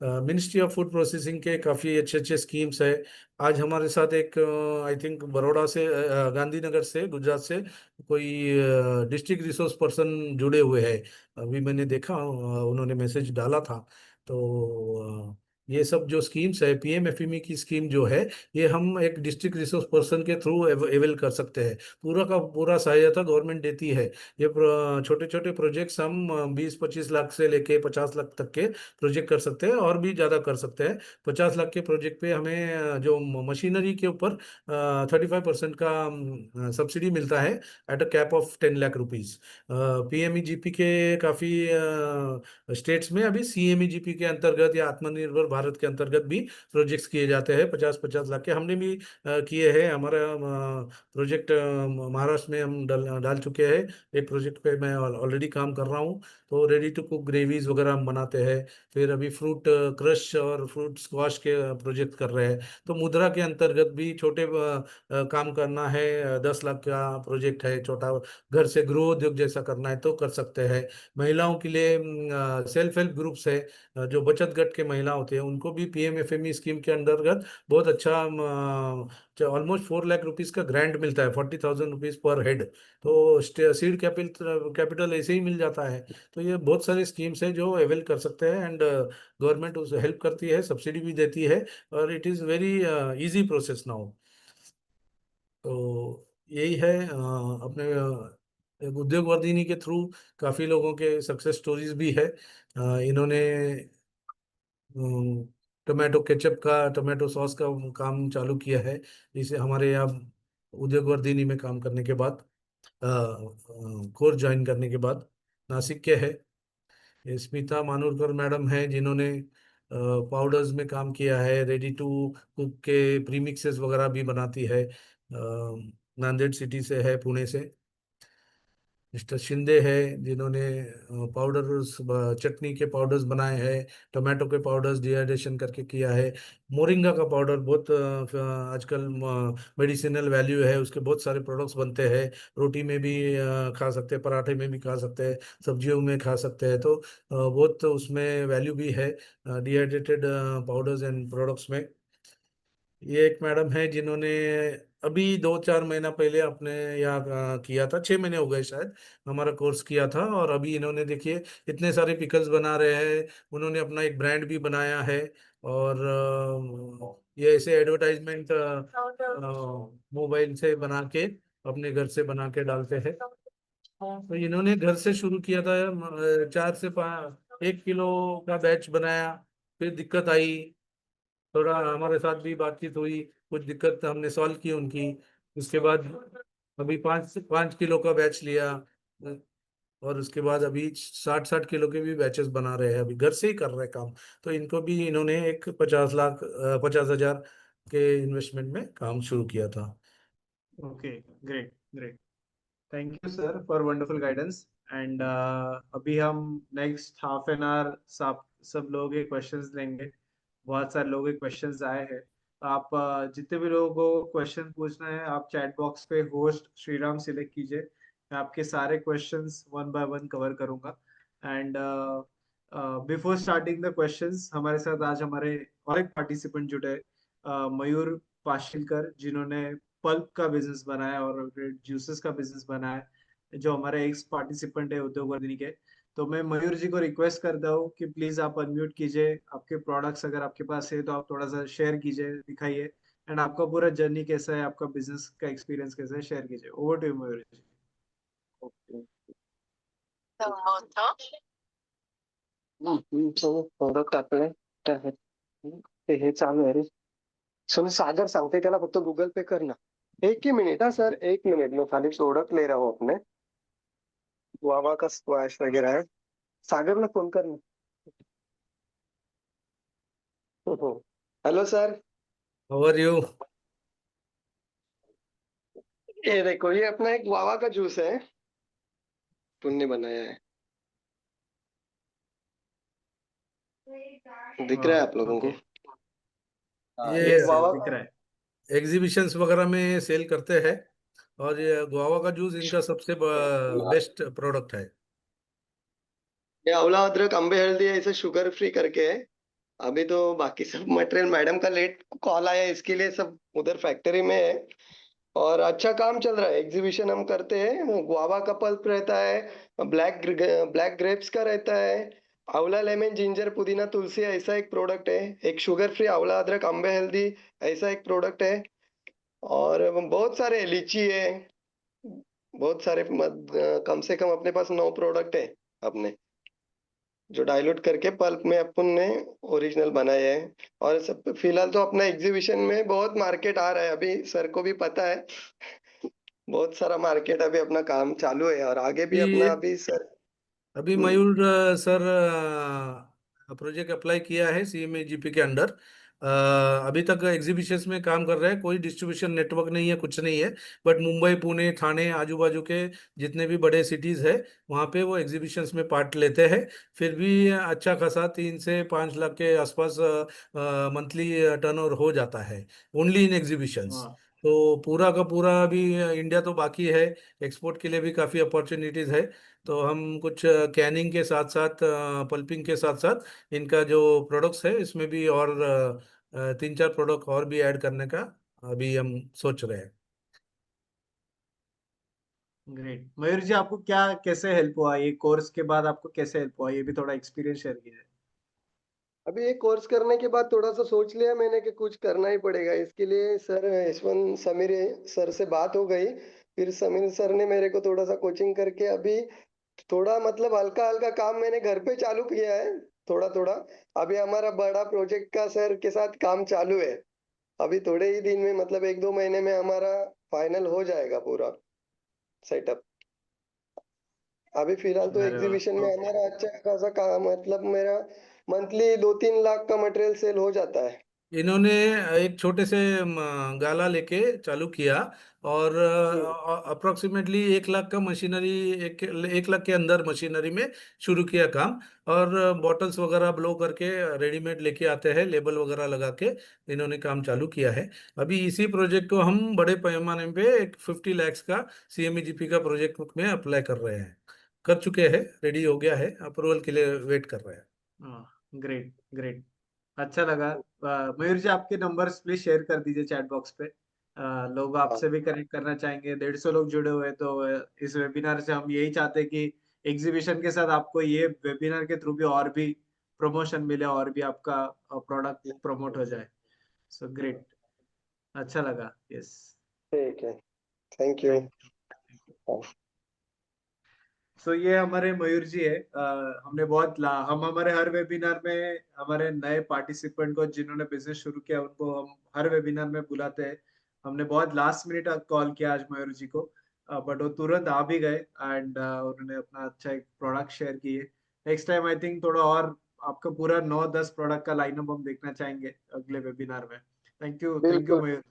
मिनिस्ट्री ऑफ फूड प्रोसेसिंग के काफ़ी अच्छे अच्छे स्कीम्स है। आज हमारे साथ एक, आई थिंक बड़ौदा से, गांधीनगर से, गुजरात से कोई डिस्ट्रिक्ट रिसोर्स पर्सन जुड़े हुए हैं। अभी मैंने देखा, उन्होंने मैसेज डाला था। तो ये सब जो स्कीम्स है, पीएमएफएमई की स्कीम जो है, ये हम एक डिस्ट्रिक्ट रिसोर्स पर्सन के थ्रू अवेल कर सकते हैं। पूरा का पूरा सहायता गवर्नमेंट देती है। ये छोटे छोटे प्रोजेक्ट्स हम 20-25 लाख से लेके 50 लाख तक के प्रोजेक्ट कर सकते हैं, और भी ज़्यादा कर सकते हैं। 50 लाख के प्रोजेक्ट पे हमें जो मशीनरी के ऊपर 35% का सब्सिडी मिलता है, at a cap of 10 lakh rupees. PMEGP के काफ़ी स्टेट्स में अभी सीएमईजीपी के अंतर्गत या आत्मनिर्भर भारत के अंतर्गत भी प्रोजेक्ट्स किए जाते हैं 50-50 लाख के। हमने भी किए हैं। हमारा प्रोजेक्ट महाराष्ट्र में हम डाल चुके हैं। एक प्रोजेक्ट पे मैं ऑलरेडी काम कर रहा हूँ। तो रेडी टू कुक ग्रेवीज वगैरह हम बनाते हैं। फिर अभी फ्रूट क्रश और फ्रूट स्क्वाश के प्रोजेक्ट कर रहे हैं। तो मुद्रा के अंतर्गत भी छोटे काम करना है, 10 लाख का प्रोजेक्ट है छोटा, घर से गृह उद्योग जैसा करना है तो कर सकते हैं। महिलाओं के लिए सेल्फ हेल्प ग्रुप्स है, जो बचत गट के महिला होते हैं, उनको भी पीएमएफएमई स्कीम के अंतर्गत बहुत अच्छा ऑलमोस्ट 4 लाख रुपीज का ग्रांट मिलता है, 40,000 रुपीज पर हेड। तो सीड कैपिटल कैपिटल ऐसे ही मिल जाता है। तो ये बहुत सारे स्कीम्स है जो अवेल कर सकते हैं, एंड गवर्नमेंट उसे हेल्प करती है, सब्सिडी भी देती है, और it is very easy process now. तो यही है अपने एक उद्योग वर्धिनी के थ्रू काफी लोगों के सक्सेस स्टोरीज भी है। इन्होंने टोमेटो केचप का, टोमेटो सॉस का काम चालू किया है। इसे हमारे यहाँ उद्योग वर्धिनी में काम करने के बाद, कोर्स ज्वाइन करने के बाद, नासिक के है। ये स्मिता मानूरकर मैडम है, जिन्होंने पाउडर्स में काम किया है, रेडी टू कुक के प्रीमिक्सेस वगैरह भी बनाती है। नांदेड़ सिटी से है, पुणे से। मिस्टर शिंदे है, जिन्होंने पाउडर्स, चटनी के पाउडर्स बनाए हैं, टोमेटो के पाउडर्स डिहाइड्रेशन करके किया है। मोरिंगा का पाउडर बहुत आजकल मेडिसिनल वैल्यू है, उसके बहुत सारे प्रोडक्ट्स बनते हैं। रोटी में भी खा सकते हैं, पराठे में भी खा सकते हैं, सब्जियों में खा सकते हैं। तो बहुत उसमें वैल्यू भी है डिहाइड्रेटेड पाउडर्स एंड प्रोडक्ट्स में। ये एक मैडम है, जिन्होंने अभी 2-4 महीना पहले अपने यहाँ किया था, 6 महीने हो गए शायद, हमारा कोर्स किया था। और अभी इन्होंने देखिए इतने सारे पिकल्स बना रहे हैं। उन्होंने अपना एक ब्रांड भी बनाया है। और ये ऐसे एडवर्टाइजमेंट मोबाइल से बना के, अपने घर से बना के डालते हैं। तो इन्होंने घर से शुरू किया था, 1 किलो का बैच बनाया। फिर दिक्कत आई, थोड़ा हमारे साथ भी बातचीत हुई, कुछ दिक्कत हमने सॉल्व की उनकी। उसके बाद अभी 5-5 किलो का बैच लिया। और उसके बाद अभी 60-60 किलो के भी बैचेस बना रहे हैं, अभी घर से ही कर रहे हैं काम। तो इनको भी इन्होंने एक 50 लाख 50,000 के इन्वेस्टमेंट में काम शुरू किया था। Okay, great great. Thank you sir for wonderful guidance. And अभी हम नेक्स्ट हाफ एन आवर सब सब लोगों के क्वेश्चंस लेंगे। बहुत सारे लोगों के क्वेश्चंस आए हैं। तो आप जितने भी लोगों को क्वेश्चन पूछना है, आप चैट बॉक्स पे होस्ट श्रीराम सिलेक्ट कीजिए। मैं आपके सारे questions one by one cover करूंगा। And before starting the questions, हमारे साथ आज हमारे और एक पार्टिसिपेंट जुड़े, मयूर पाशिलकर, जिन्होंने पल्प का बिजनेस बनाया और जूसेस का बिजनेस बनाया है, जो हमारे एक्स पार्टिसिपेंट है उद्योग वर्धिनी के। तो मैं मयूर जी को रिक्वेस्ट करता हूँ कि प्लीज आप अनम्यूट कीजिए, आपके प्रोडक्ट्स अगर आपके पास है तो आप थोड़ा सा शेयर कीजिए, दिखाइए। एंड आपका पूरा जर्नी कैसा है, आपका बिजनेस का एक्सपीरियंस कैसा है, शेयर कीजिए। Over to you Mayur ji. Okay. Product आपले ते हे चालू आहे रे. सुन सागर सांगते त्याला फक्त गूगल पे कर ना. एक ही मिनट, हाँ सर, एक मिनट में खाली प्रोडक्ट ले रहा हूँ अपने. वावा का स्क्वैश वगैरह है. सागरला फोन कर ना. Hello sir. How are you? ये देखो, ये अपना एक वावा का जूस है, तुमने बनाया है. दिख रहा है आप लोगों को? ओके, हाँ, ये ये यस यस वावा दिख का. रहा है। एग्जीबिशंस वगैरह में सेल करते हैं। और ये गुआवा का जूस इनका सबसे बेस्ट प्रोडक्ट है। ये आंवला अदरक अम्बे हल्दी है, इसे शुगर फ्री करके है. अभी तो बाकी सब मटेरियल मैडम का लेट कॉल आया है, इसके लिए सब उधर फैक्ट्री में है. और अच्छा काम चल रहा है. एग्जीबिशन हम करते हैं, गुआवा का पल्प रहता है, ब्लैक ब्लैक ग्रेप्स का रहता है, आंवला लेमन जिंजर पुदीना तुलसी ऐसा एक प्रोडक्ट है, एक शुगर फ्री आंवला अदरक अम्बे हेल्दी ऐसा एक प्रोडक्ट है, और बहुत सारे लीची है, बहुत सारे कम से कम अपने पास 9 प्रोडक्ट है अपने, जो डाइल्यूट करके पल्प में अपन ने ओरिजिनल बनाए हैं। और सब फिलहाल तो अपना एग्जीबिशन में बहुत मार्केट आ रहा है, अभी सर को भी पता है, बहुत सारा मार्केट अभी अपना काम चालू है, और आगे भी ये अपना अभी सर। अभी हम्म, मयूर सर प्रोजेक्ट अप्लाई किया है सीएमएजीपी के अंडर। अभी तक एग्जीबिशंस में काम कर रहा है, कोई डिस्ट्रीब्यूशन नेटवर्क नहीं है, कुछ नहीं है। बट मुंबई पुणे थाने आजू बाजू के जितने भी बड़े सिटीज है वहाँ पे वो एग्जीबिशंस में पार्ट लेते हैं। फिर भी अच्छा खासा 3 से 5 लाख के आसपास मंथली टर्नओवर हो जाता है ओनली इन एग्जीबिशंस। हाँ तो पूरा का पूरा अभी इंडिया तो बाकी है, एक्सपोर्ट के लिए भी काफ़ी अपॉर्चुनिटीज है। तो हम कुछ कैनिंग के साथ साथ पल्पिंग के साथ साथ इनका जो प्रोडक्ट्स है इसमें भी और 3 4 प्रोडक्ट और भी ऐड करने का अभी हम सोच रहे हैं। ग्रेट। मयूर जी, आपको क्या कैसे हेल्प हुआ ये कोर्स के बाद, आपको कैसे हेल्प हुआ, ये भी थोड़ा एक्सपीरियंस शेयर कीजिए। अभी ये कोर्स करने के बाद थोड़ा सा सोच लिया मैंने कि कुछ करना ही पड़ेगा इसके लिए। सर यशवंत समीर सर से बात हो गई, फिर समीर सर ने मेरे को थोड़ा सा कोचिंग करके अभी थोड़ा मतलब हल्का हल्का काम मैंने घर पे चालू किया है, थोड़ा थोड़ा। अभी हमारा बड़ा प्रोजेक्ट का सर के साथ काम चालू है, अभी थोड़े ही दिन में मतलब 1 2 महीने में हमारा फाइनल हो जाएगा पूरा सेटअप। अभी फिलहाल तो अरे वाह, एग्जीबिशन में ओके। हमारा अच्छा खासा काम, मतलब मेरा मंथली 2 3 लाख का मटेरियल सेल हो जाता है। इन्होंने एक छोटे से गाला लेके चालू किया, और हम्म, अप्रोक्सीमेटली 1 लाख का मशीनरी, 1 लाख के अंदर मशीनरी में शुरू किया काम। और बॉटल्स वगैरह ब्लो करके रेडीमेड लेके आते हैं, लेबल वगैरह लगा के इन्होंने काम चालू किया है। अभी इसी प्रोजेक्ट को हम बड़े पैमाने पे एक 50 lakhs का सीएमईजीपी का प्रोजेक्ट में अप्लाई कर रहे हैं, कर चुके हैं, रेडी हो गया है, अप्रूवल के लिए वेट कर रहे हैं। हाँ, ग्रेट ग्रेट। अच्छा लगा। मयूर जी, आपके नंबर्स प्लीज शेयर कर दीजिए चैट बॉक्स पे। लोग हाँ, आपसे भी कनेक्ट करना चाहेंगे, 150 लोग जुड़े हुए हैं, तो इस वेबिनार से हम यही चाहते हैं कि एग्जीबिशन के साथ आपको ये वेबिनार के थ्रू भी और भी प्रमोशन मिले, और भी आपका प्रोडक्ट प्रमोट हो जाए। So great. अच्छा लगा। यस। ठीक है, thank you. Thank you. So ये हमारे मयूर जी है। हम हमारे हर वेबिनार में हमारे नए पार्टिसिपेंट को जिन्होंने बिजनेस शुरू किया उनको हम हर वेबिनार में बुलाते हैं। हमने बहुत लास्ट मिनट कॉल किया आज मयूर जी को, बट वो तुरंत आ भी गए, एंड उन्होंने अपना अच्छा एक प्रोडक्ट शेयर किए। नेक्स्ट टाइम आई थिंक थोड़ा और आपका पूरा 9 10 प्रोडक्ट का लाइनअप हम देखना चाहेंगे अगले वेबिनार में। थैंक यू बिल्कुल मयूर।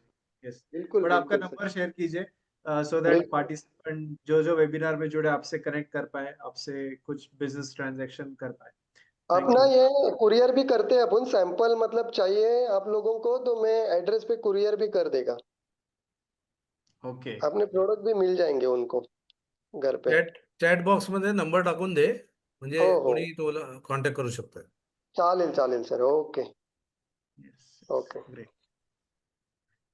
यस। बिल्कुल बट आपका बिल्कुल सर, नंबर शेयर कीजिए, सो दैट बिल्कुल। पार्टिसिपेंट जो जो वेबिनार में जुड़े आपसे कनेक्ट कर पाए, आपसे कुछ बिजनेस ट्रांजैक्शन कर पाए। थैंक अपना यू। ये कुरियर भी करते हैं अपन, सैंपल मतलब चाहिए आप लोगों को तो मैं एड्रेस पे कुरियर भी कर देगा, ओके। अपने प्रोडक्ट भी मिल जाएंगे उनको घर पे। चॅट बॉक्स मध्ये नंबर टाकून दे, हो म्हणजे हो, कोणी तुला कॉन्टॅक्ट करू शकतं. चालेल चालेल sir, okay yes. Okay. Great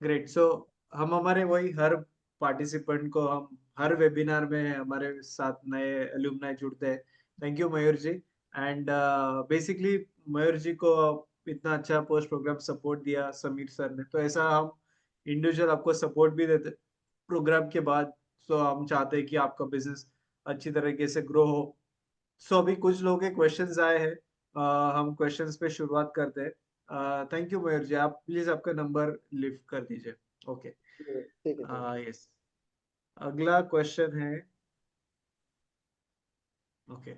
great. So हम हमारे वही हर पार्टिसिपेंट को हम हर वेबिनार में हमारे साथ नए एल्यूमनाई जुड़ते हैं। Thank you Mayur ji. And basically Mayur ji को इतना अच्छा पोस्ट प्रोग्राम सपोर्ट दिया समीर सर ने, तो ऐसा हम इंडिविजुअल आपको सपोर्ट भी देते प्रोग्राम के बाद। सो हम चाहते हैं कि आपका बिजनेस अच्छी तरीके से ग्रो हो। सो अभी कुछ लोगों के क्वेश्चंस आए हैं, हम क्वेश्चंस पे शुरुआत करते हैं। थैंक यू मयूर जी, आप प्लीज आपका नंबर लिफ्ट कर दीजिए। ओके। ठीक है सर। यस। अगला क्वेश्चन है। ओके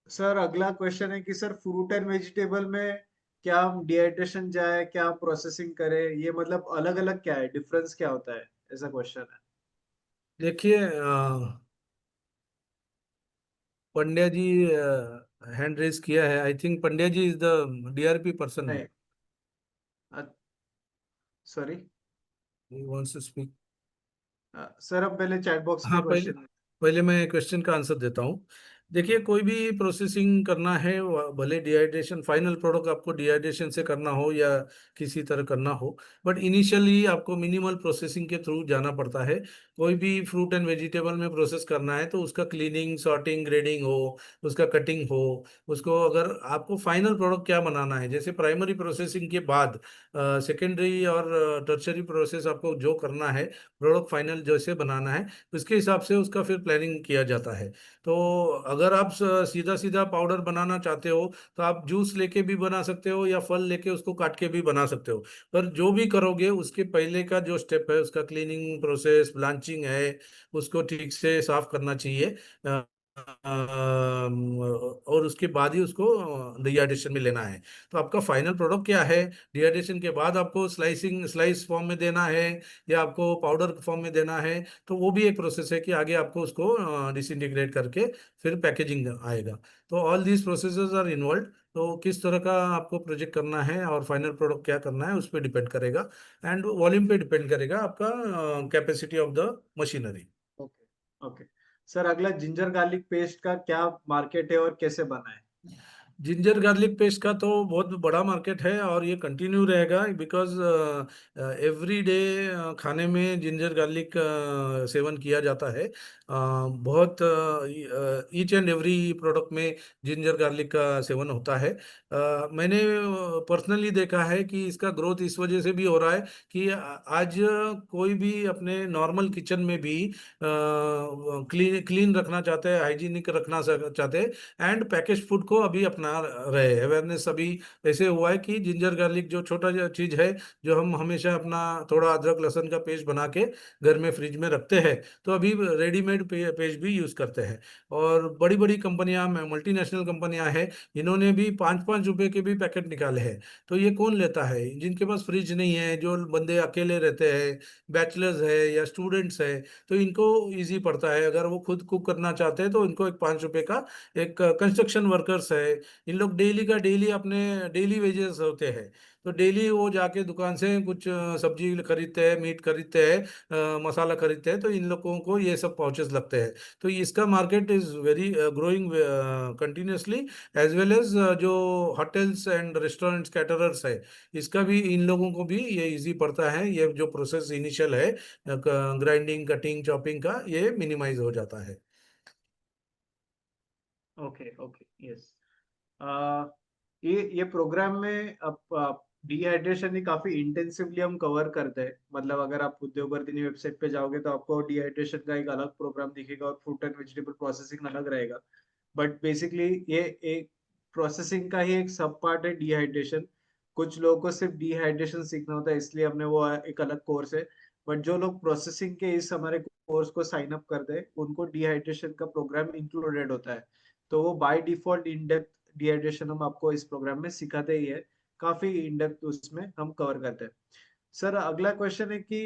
सर, अगला क्वेश्चन है कि सर फ्रूट एंड वेजिटेबल में क्या हम डिहाइड्रेशन जाए, क्या हम प्रोसेसिंग करें, ये मतलब अलग अलग क्या है, डिफरेंस क्या होता है, ऐसा क्वेश्चन है। देखिए पंड्या जी हैंड रेज किया है, I think Pandya ji is the DRP person, नहीं, sorry wants to speak. Sir, हम पहले चैट बॉक्स हाँ, में पहले क्वेश्चन। पहले मैं क्वेश्चन का आंसर देता हूँ। देखिए, कोई भी प्रोसेसिंग करना है, भले डिहाइड्रेशन फाइनल प्रोडक्ट आपको डिहाइड्रेशन से करना हो या किसी तरह करना हो, बट इनिशियली आपको मिनिमल प्रोसेसिंग के थ्रू जाना पड़ता है। कोई भी फ्रूट एंड वेजिटेबल में प्रोसेस करना है तो उसका क्लीनिंग, सॉर्टिंग, ग्रेडिंग हो, उसका कटिंग हो, उसको अगर आपको फाइनल प्रोडक्ट क्या बनाना है, जैसे प्राइमरी प्रोसेसिंग के बाद सेकेंडरी और टर्शरी प्रोसेस आपको जो करना है, प्रोडक्ट फाइनल जैसे बनाना है, उसके हिसाब से उसका फिर प्लानिंग किया जाता है। तो अगर आप सीधा सीधा पाउडर बनाना चाहते हो तो आप जूस लेके भी बना सकते हो या फल लेके उसको काट के भी बना सकते हो। पर जो भी करोगे उसके पहले का जो स्टेप है, उसका क्लीनिंग प्रोसेस, ब्लांचिंग है, उसको ठीक से साफ करना चाहिए। और उसके बाद ही उसको डिहाइड्रेशन में लेना है। तो आपका फाइनल प्रोडक्ट क्या है, डिहाइड्रेशन के बाद आपको स्लाइस फॉर्म में देना है या आपको पाउडर फॉर्म में देना है, तो वो भी एक प्रोसेस है कि आगे आपको उसको डिसइंटीग्रेट करके फिर पैकेजिंग आएगा। तो all these processes are involve. तो किस तरह का आपको प्रोजेक्ट करना है और फाइनल प्रोडक्ट क्या करना है उस पर डिपेंड करेगा, एंड वॉल्यूम पे डिपेंड करेगा आपका capacity of the machinery. Okay okay. Sir अगला जिंजर गार्लिक पेस्ट का क्या मार्केट है और कैसे बना है? जिंजर गार्लिक पेस्ट का तो बहुत बड़ा मार्केट है और ये कंटिन्यू रहेगा, बिकॉज एवरी डे खाने में जिंजर गार्लिक सेवन किया जाता है। बहुत ईच एंड एवरी प्रोडक्ट में जिंजर गार्लिक का सेवन होता है। मैंने पर्सनली देखा है कि इसका ग्रोथ इस वजह से भी हो रहा है कि आज कोई भी अपने नॉर्मल किचन में भी क्लीन क्लीन रखना चाहते हैं, हाइजीनिक रखना चाहते हैं, एंड पैकेज फूड को अभी अपना रहे हैं। अवेयरनेस अभी ऐसे हुआ है कि जिंजर गार्लिक जो छोटा चीज है, जो हम हमेशा अपना थोड़ा अदरक लहसुन का पेस्ट बना के घर में फ्रिज में रखते हैं, तो अभी रेडीमेड पेस्ट भी यूज करते हैं। और बड़ी बड़ी कंपनियां, मल्टीनेशनल कंपनियां हैं, इन्होंने भी 5-5 रुपए के भी पैकेट निकाले हैं। तो ये कौन लेता है जिनके पास फ्रिज नहीं है, जो बंदे अकेले रहते हैं, बैचलर्स है या स्टूडेंट्स है, तो इनको इजी पड़ता है। अगर वो खुद कुक करना चाहते हैं तो इनको एक 5 रुपए का, एक कंस्ट्रक्शन वर्कर्स है, इन लोग डेली का डेली अपने डेली वेजेस होते हैं, तो डेली वो जाके दुकान से कुछ सब्जी खरीदते हैं, मीट खरीदते हैं, मसाला खरीदते हैं, तो इन लोगों को ये सब पाउचेस लगते हैं। तो इसका market is very growing continuously, as well as जो होटल्स एंड रेस्टोरेंट्स कैटरर्स है, इसका भी इन लोगों को भी ये इजी पड़ता है। ये जो प्रोसेस इनिशियल है, ग्राइंडिंग, कटिंग, चॉपिंग का, ये मिनिमाइज हो जाता है। Okay okay yes. ये प्रोग्राम में अब डिहाइड्रेशन ही काफी इंटेंसिवली हम कवर करते हैं। मतलब अगर आप उद्योग वर्धिनी वेबसाइट पे जाओगे तो आपको डिहाइड्रेशन का एक अलग प्रोग्राम दिखेगा और फ्रूट एंड वेजिटेबल प्रोसेसिंग अलग रहेगा। बट बेसिकली ये एक प्रोसेसिंग का ही एक सब पार्ट है डिहाइड्रेशन। कुछ लोगों को सिर्फ डिहाइड्रेशन सीखना होता है, इसलिए हमने वो एक अलग कोर्स है। बट जो लोग प्रोसेसिंग के इस हमारे कोर्स को साइन अप करते हैं उनको डिहाइड्रेशन का प्रोग्राम इंक्लूडेड होता है। तो वो by default in depth dehydration हम आपको इस प्रोग्राम में सिखाते ही है। काफी इन डेप्थ उसमें हम कवर करते हैं। सर अगला क्वेश्चन है कि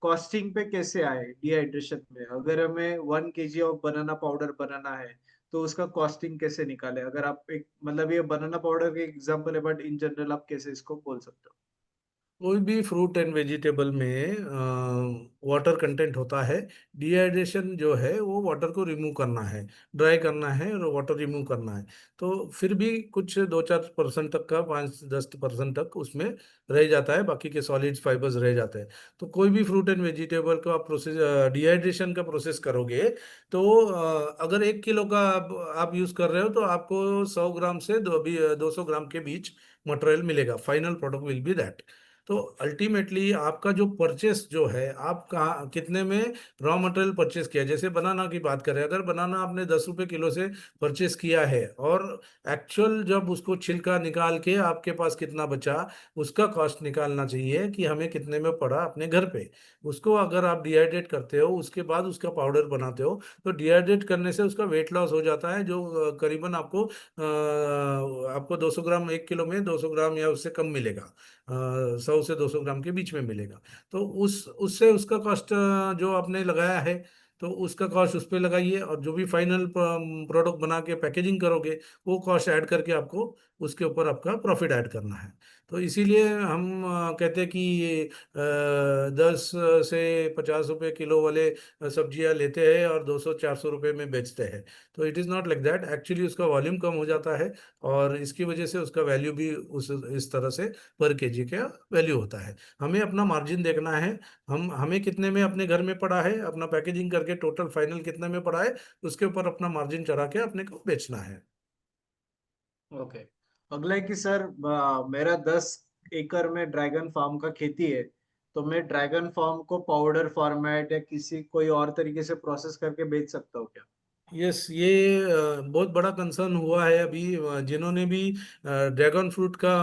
कॉस्टिंग पे कैसे आए डिहाइड्रेशन में? अगर हमें 1 kg ऑफ बनाना पाउडर बनाना है तो उसका कॉस्टिंग कैसे निकाले? अगर आप एक मतलब ये बनाना पाउडर के एग्जांपल है, बट इन जनरल आप कैसे इसको बोल सकते हो? कोई भी फ्रूट एंड वेजिटेबल में वाटर कंटेंट होता है। डिहाइड्रेशन जो है वो वाटर को रिमूव करना है, ड्राई करना है और वाटर रिमूव करना है। तो फिर भी कुछ 2-4% तक का, 5-10% तक उसमें रह जाता है, बाकी के सॉलिड फाइबर्स रह जाते हैं। तो कोई भी फ्रूट एंड वेजिटेबल को आप प्रोसेस, डिहाइड्रेशन का प्रोसेस करोगे, तो अगर 1 किलो का आप यूज कर रहे हो तो आपको 100 ग्राम से 200 ग्राम के बीच मटेरियल मिलेगा। Final product will be that. तो अल्टीमेटली आपका जो परचेस जो है, आप कहाँ कितने में रॉ मटेरियल परचेस किया, जैसे बनाना की बात करें, अगर बनाना आपने 10 रुपए किलो से परचेस किया है और एक्चुअल जब उसको छिलका निकाल के आपके पास कितना बचा, उसका कॉस्ट निकालना चाहिए कि हमें कितने में पड़ा अपने घर पे। उसको अगर आप डिहाइड्रेट करते हो, उसके बाद उसका पाउडर बनाते हो, तो डिहाइड्रेट करने से उसका वेट लॉस हो जाता है, जो करीबन आपको 200 ग्राम, 1 किलो में 200 ग्राम या उससे कम मिलेगा, 100 से 200 ग्राम के बीच में मिलेगा। तो उससे उसका कॉस्ट जो आपने लगाया है, तो उसका कॉस्ट उस पर लगाइए, और जो भी फाइनल प्रोडक्ट बना के पैकेजिंग करोगे, वो कॉस्ट ऐड करके आपको उसके ऊपर आपका प्रॉफिट ऐड करना है। तो इसीलिए हम कहते हैं कि ये 10 से 50 रुपए किलो वाले सब्जियां लेते हैं और 200-400 रुपए में बेचते हैं। तो it is not like that, actually उसका वॉल्यूम कम हो जाता है और इसकी वजह से उसका वैल्यू भी उस इस तरह से पर केजी का वैल्यू होता है। हमें अपना मार्जिन देखना है, हमें कितने में अपने घर में पड़ा है, अपना पैकेजिंग करके टोटल फाइनल कितने में पड़ा है, उसके ऊपर अपना मार्जिन चढ़ा के अपने को बेचना है। ओके। अगला है कि सर मेरा 10 एकड़ में ड्रैगन फार्म का खेती है, तो मैं ड्रैगन फार्म को पाउडर फॉर्मेट या किसी कोई और तरीके से प्रोसेस करके बेच सकता हूँ क्या? यस, ये बहुत बड़ा कंसर्न हुआ है अभी। जिन्होंने भी ड्रैगन फ्रूट का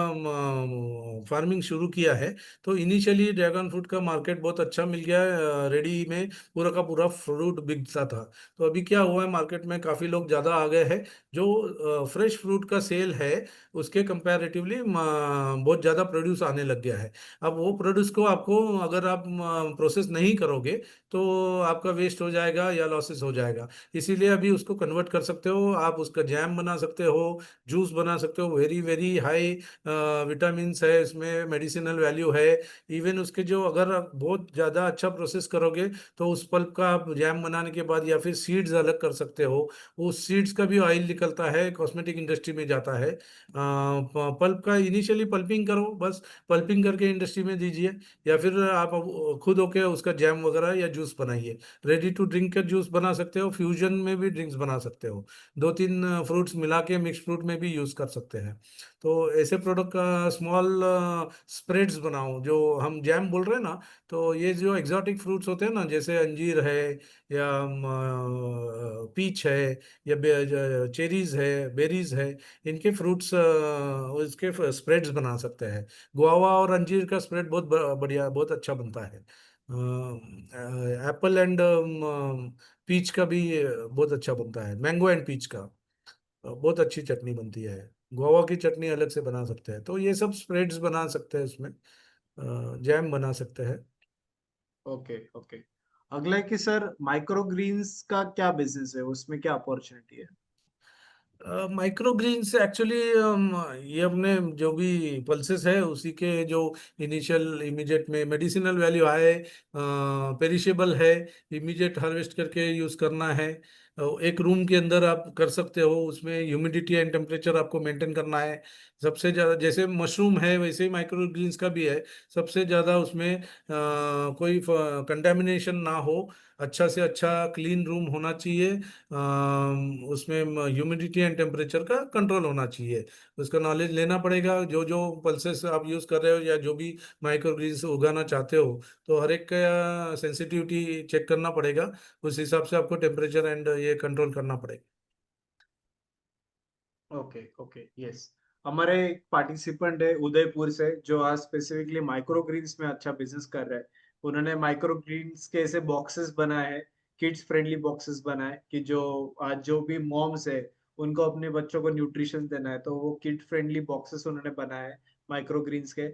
फार्मिंग शुरू किया है, तो इनिशियली ड्रैगन फ्रूट का मार्केट बहुत अच्छा मिल गया है, रेडी में पूरा का पूरा फ्रूट बिकता था। तो अभी क्या हुआ है, मार्केट में काफ़ी लोग ज़्यादा आ गए हैं, जो फ्रेश फ्रूट का सेल है उसके कंपैरेटिवली बहुत ज़्यादा प्रोड्यूस आने लग गया है। अब वो प्रोड्यूस को आपको, अगर आप प्रोसेस नहीं करोगे तो आपका वेस्ट हो जाएगा या लॉसेस हो जाएगा। इसीलिए अभी उसको कन्वर्ट कर सकते हो, आप उसका जैम बना सकते हो, जूस बना सकते हो, वेरी वेरी हाई विटामिन है इसमें, मेडिसिनल वैल्यू है। इवन उसके जो, अगर आप बहुत ज़्यादा अच्छा प्रोसेस करोगे तो उस पल्प का आप जैम बनाने के बाद या फिर सीड्स अलग कर सकते हो, उस सीड्स का भी ऑयल निकलता है, कॉस्मेटिक इंडस्ट्री में जाता है। पल्प का इनिशियली पल्पिंग करो, बस पल्पिंग करके इंडस्ट्री में दीजिए, या फिर आप खुद होके उसका जैम वगैरह या जूस बनाइए। रेडी टू ड्रिंक का जूस बना सकते हो, फ्यूजन में भी ड्रिंक्स बना सकते हो, 2-3 फ्रूट्स मिला के मिक्स फ्रूट में भी यूज कर सकते हैं। तो ऐसे प्रोडक्ट का स्मॉल स्प्रेड्स बनाओ, जो हम जैम बोल रहे हैं ना, तो ये जो एग्जॉटिक फ्रूट्स होते हैं ना, जैसे अंजीर है या पीच है या चेरीज है, बेरीज है, इनके फ्रूट्स इसके स्प्रेड्स बना सकते हैं। गुआवा और अंजीर का स्प्रेड बहुत बढ़िया, बहुत अच्छा बनता है। एप्पल एंड पीच का भी बहुत अच्छा बनता है, मैंगो एंड पीच का बहुत अच्छी चटनी बनती है। गोवा की चटनी अलग से बना सकते हैं, तो ये सब स्प्रेड्स बना सकते हैं उसमें, जैम बना सकते हैं। Okay okay. अगला है कि सर माइक्रो ग्रीन्स का क्या बिजनेस है, उसमें क्या अपॉर्चुनिटी है? माइक्रो ग्रीन्स एक्चुअली ये अपने जो भी पल्सेस है उसी के जो इनिशियल इमीडिएट में मेडिसिनल वैल्यू है, पेरिशेबल है, इमीडिएट हार्वेस्ट करके यूज करना है। एक रूम के अंदर आप कर सकते हो, उसमें ह्यूमिडिटी एंड टेम्परेचर आपको मेंटेन करना है। सबसे ज़्यादा जैसे मशरूम है वैसे ही माइक्रो ग्रीन्स का भी है, सबसे ज़्यादा उसमें कोई कंटेमिनेशन ना हो, अच्छा से अच्छा क्लीन रूम होना चाहिए, उसमें ह्यूमिडिटी एंड टेम्परेचर का कंट्रोल होना चाहिए। उसका नॉलेज लेना पड़ेगा, जो जो पल्सेस आप यूज़ कर रहे हो या जो भी माइक्रोग्रीन्स उगाना चाहते हो, तो हर एक का सेंसिटिविटी चेक करना पड़ेगा, उस हिसाब से आपको टेम्परेचर एंड ये कंट्रोल करना पड़ेगा। Okay okay yes. हमारे एक पार्टिसिपेंट है उदयपुर से, जो आज स्पेसिफिकली माइक्रो ग्रीन्स में अच्छा बिजनेस कर रहा है। उन्होंने माइक्रो ग्रीन्स के ऐसे बॉक्सेस बनाए हैं, किड्स फ्रेंडली बॉक्सेस बनाए, कि जो आज जो भी मॉम्स है उनको अपने बच्चों को न्यूट्रिशन देना है, तो वो किड फ्रेंडली बॉक्सेस उन्होंने बनाए हैं माइक्रो ग्रीन्स के।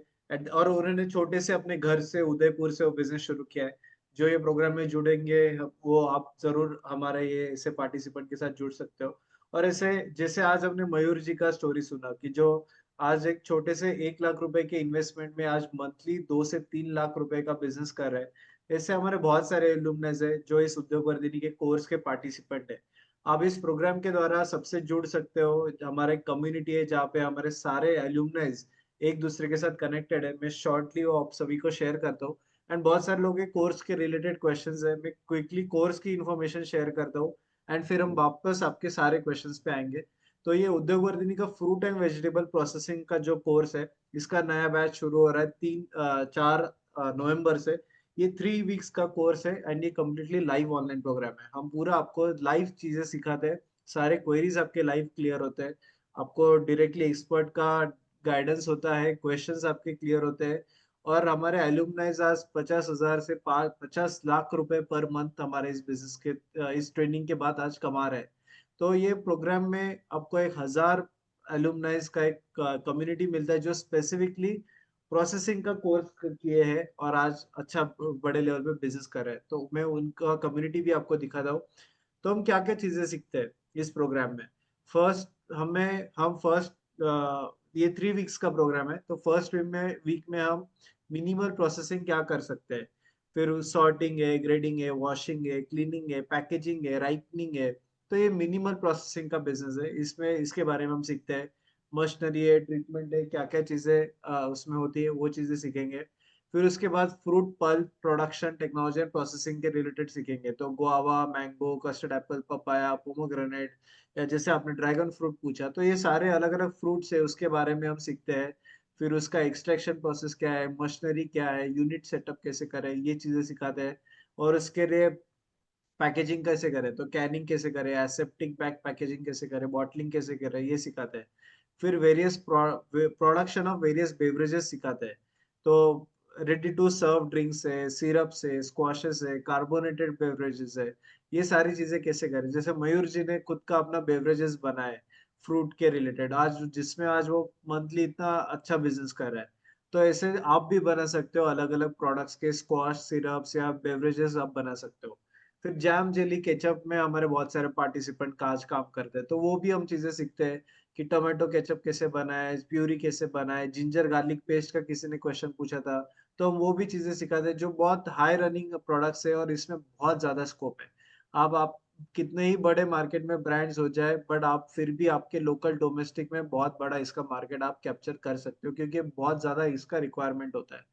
और उन्होंने छोटे से अपने घर से, उदयपुर से वो बिजनेस शुरू किया है। जो ये प्रोग्राम में जुड़ेंगे वो आप जरूर हमारे ये ऐसे पार्टिसिपेंट के साथ जुड़ सकते हो। और ऐसे जैसे आज हमने मयूर जी का स्टोरी सुना, कि जो आज एक छोटे से 1 लाख रुपए के इन्वेस्टमेंट में आज मंथली 2 से 3 लाख रुपए का बिजनेस कर रहे हैं। ऐसे हमारे बहुत सारे एलुमनाइज है जो इस उद्योग वर्धिनी के कोर्स के पार्टिसिपेंट है। आप इस प्रोग्राम के द्वारा सबसे जुड़ सकते हो। हमारे कम्युनिटी है जहाँ पे हमारे सारे एलुमनाइज एक दूसरे के साथ कनेक्टेड है। मैं शॉर्टली वो आप सभी को शेयर करता हूँ। एंड बहुत सारे लोग कोर्स के रिलेटेड क्वेश्चंस है, मैं क्विकली कोर्स की इन्फॉर्मेशन शेयर करता हूँ, एंड फिर हम वापस आपके सारे क्वेश्चंस पे आएंगे। तो ये उद्योग वर्धिनी का फ्रूट एंड वेजिटेबल प्रोसेसिंग का जो कोर्स है, इसका नया बैच शुरू हो रहा है 4 नवंबर से। ये 3 वीक्स का कोर्स है एंड ये कम्प्लीटली लाइव ऑनलाइन प्रोग्राम है। हम पूरा आपको लाइव चीजें सिखाते हैं, सारे क्वेरीज आपके लाइव क्लियर होते हैं, आपको डायरेक्टली एक्सपर्ट का गाइडेंस होता है, क्वेश्चंस आपके क्लियर होते हैं। और हमारे एलुमनाइज आज 50,000 से 50 लाख रुपए पर मंथ हमारे इस बिजनेस के इस ट्रेनिंग के बाद आज कमा रहे हैं। तो ये प्रोग्राम में आपको 1,000 एलुमनाइज का एक कम्युनिटी मिलता है, जो स्पेसिफिकली प्रोसेसिंग का कोर्स किए हैं और आज अच्छा बड़े लेवल पे बिजनेस कर रहे हैं। तो मैं उनका कम्युनिटी भी आपको दिखाता हूँ। तो हम क्या क्या चीजें सीखते हैं इस प्रोग्राम में। फर्स्ट, हम फर्स्ट ये 3 वीक्स का प्रोग्राम है। तो फर्स्ट वीक में हम मिनिमल प्रोसेसिंग क्या कर सकते हैं, फिर सॉर्टिंग है, ग्रेडिंग है, वॉशिंग है, क्लीनिंग है, पैकेजिंग है, राइपनिंग है। तो ये मिनिमल प्रोसेसिंग का बिजनेस है। इसमें इसके बारे में हम सीखते हैं। मशीनरी है, ट्रीटमेंट है, क्या क्या चीजें उसमें होती है वो चीजें सीखेंगे। फिर उसके बाद fruit pulp production technology and processing के रिलेटेड सीखेंगे। तो guava, mango, custard Apple, papaya, pomegranate, या जैसे आपने ड्रैगन फ्रूट पूछा, तो ये सारे अलग अलग फ्रूट्स है, उसके बारे में हम सीखते हैं। फिर उसका एक्सट्रैक्शन प्रोसेस क्या है, मशीनरी क्या है, यूनिट सेटअप कैसे करें, ये चीजें सिखाते हैं। और उसके लिए पैकेजिंग कैसे करें, तो कैनिंग कैसे करें, एसेप्टिक बैग पैकेजिंग कैसे करें, बॉटलिंग कैसे करें, ये सिखाते हैं। फिर various production of various beverages सिखाते हैं। तो रेडी टू सर्व ड्रिंक्स है, सिरप्स है, स्क्वाशेस है, कार्बोनेटेड बेवरेजेस है, ये सारी चीजें कैसे करें। जैसे मयूर जी ने खुद का अपना बेवरेजेस बनाए फ्रूट के रिलेटेड, आज जिसमें आज वो मंथली इतना अच्छा बिजनेस कर रहा है। तो ऐसे आप भी बना सकते हो, अलग अलग प्रोडक्ट्स के स्क्वाश सिरप्स या बेवरेजेस आप बना सकते हो। फिर जैम जेली केचप में हमारे बहुत सारे पार्टिसिपेंट आज काम करते हैं, तो वो भी हम चीजें सीखते हैं कि टोमेटो केचप कैसे बनाए, प्यूरी कैसे बनाए, जिंजर गार्लिक पेस्ट का किसी ने क्वेश्चन पूछा था, तो हम वो भी चीजें सिखाते हैं जो बहुत हाई रनिंग प्रोडक्ट्स है और इसमें बहुत ज्यादा स्कोप है। अब आप कितने ही बड़े मार्केट में ब्रांड्स हो जाए, बट आप फिर भी आपके लोकल डोमेस्टिक में बहुत बड़ा इसका मार्केट आप कैप्चर कर सकते हो, क्योंकि बहुत ज्यादा इसका रिक्वायरमेंट होता है।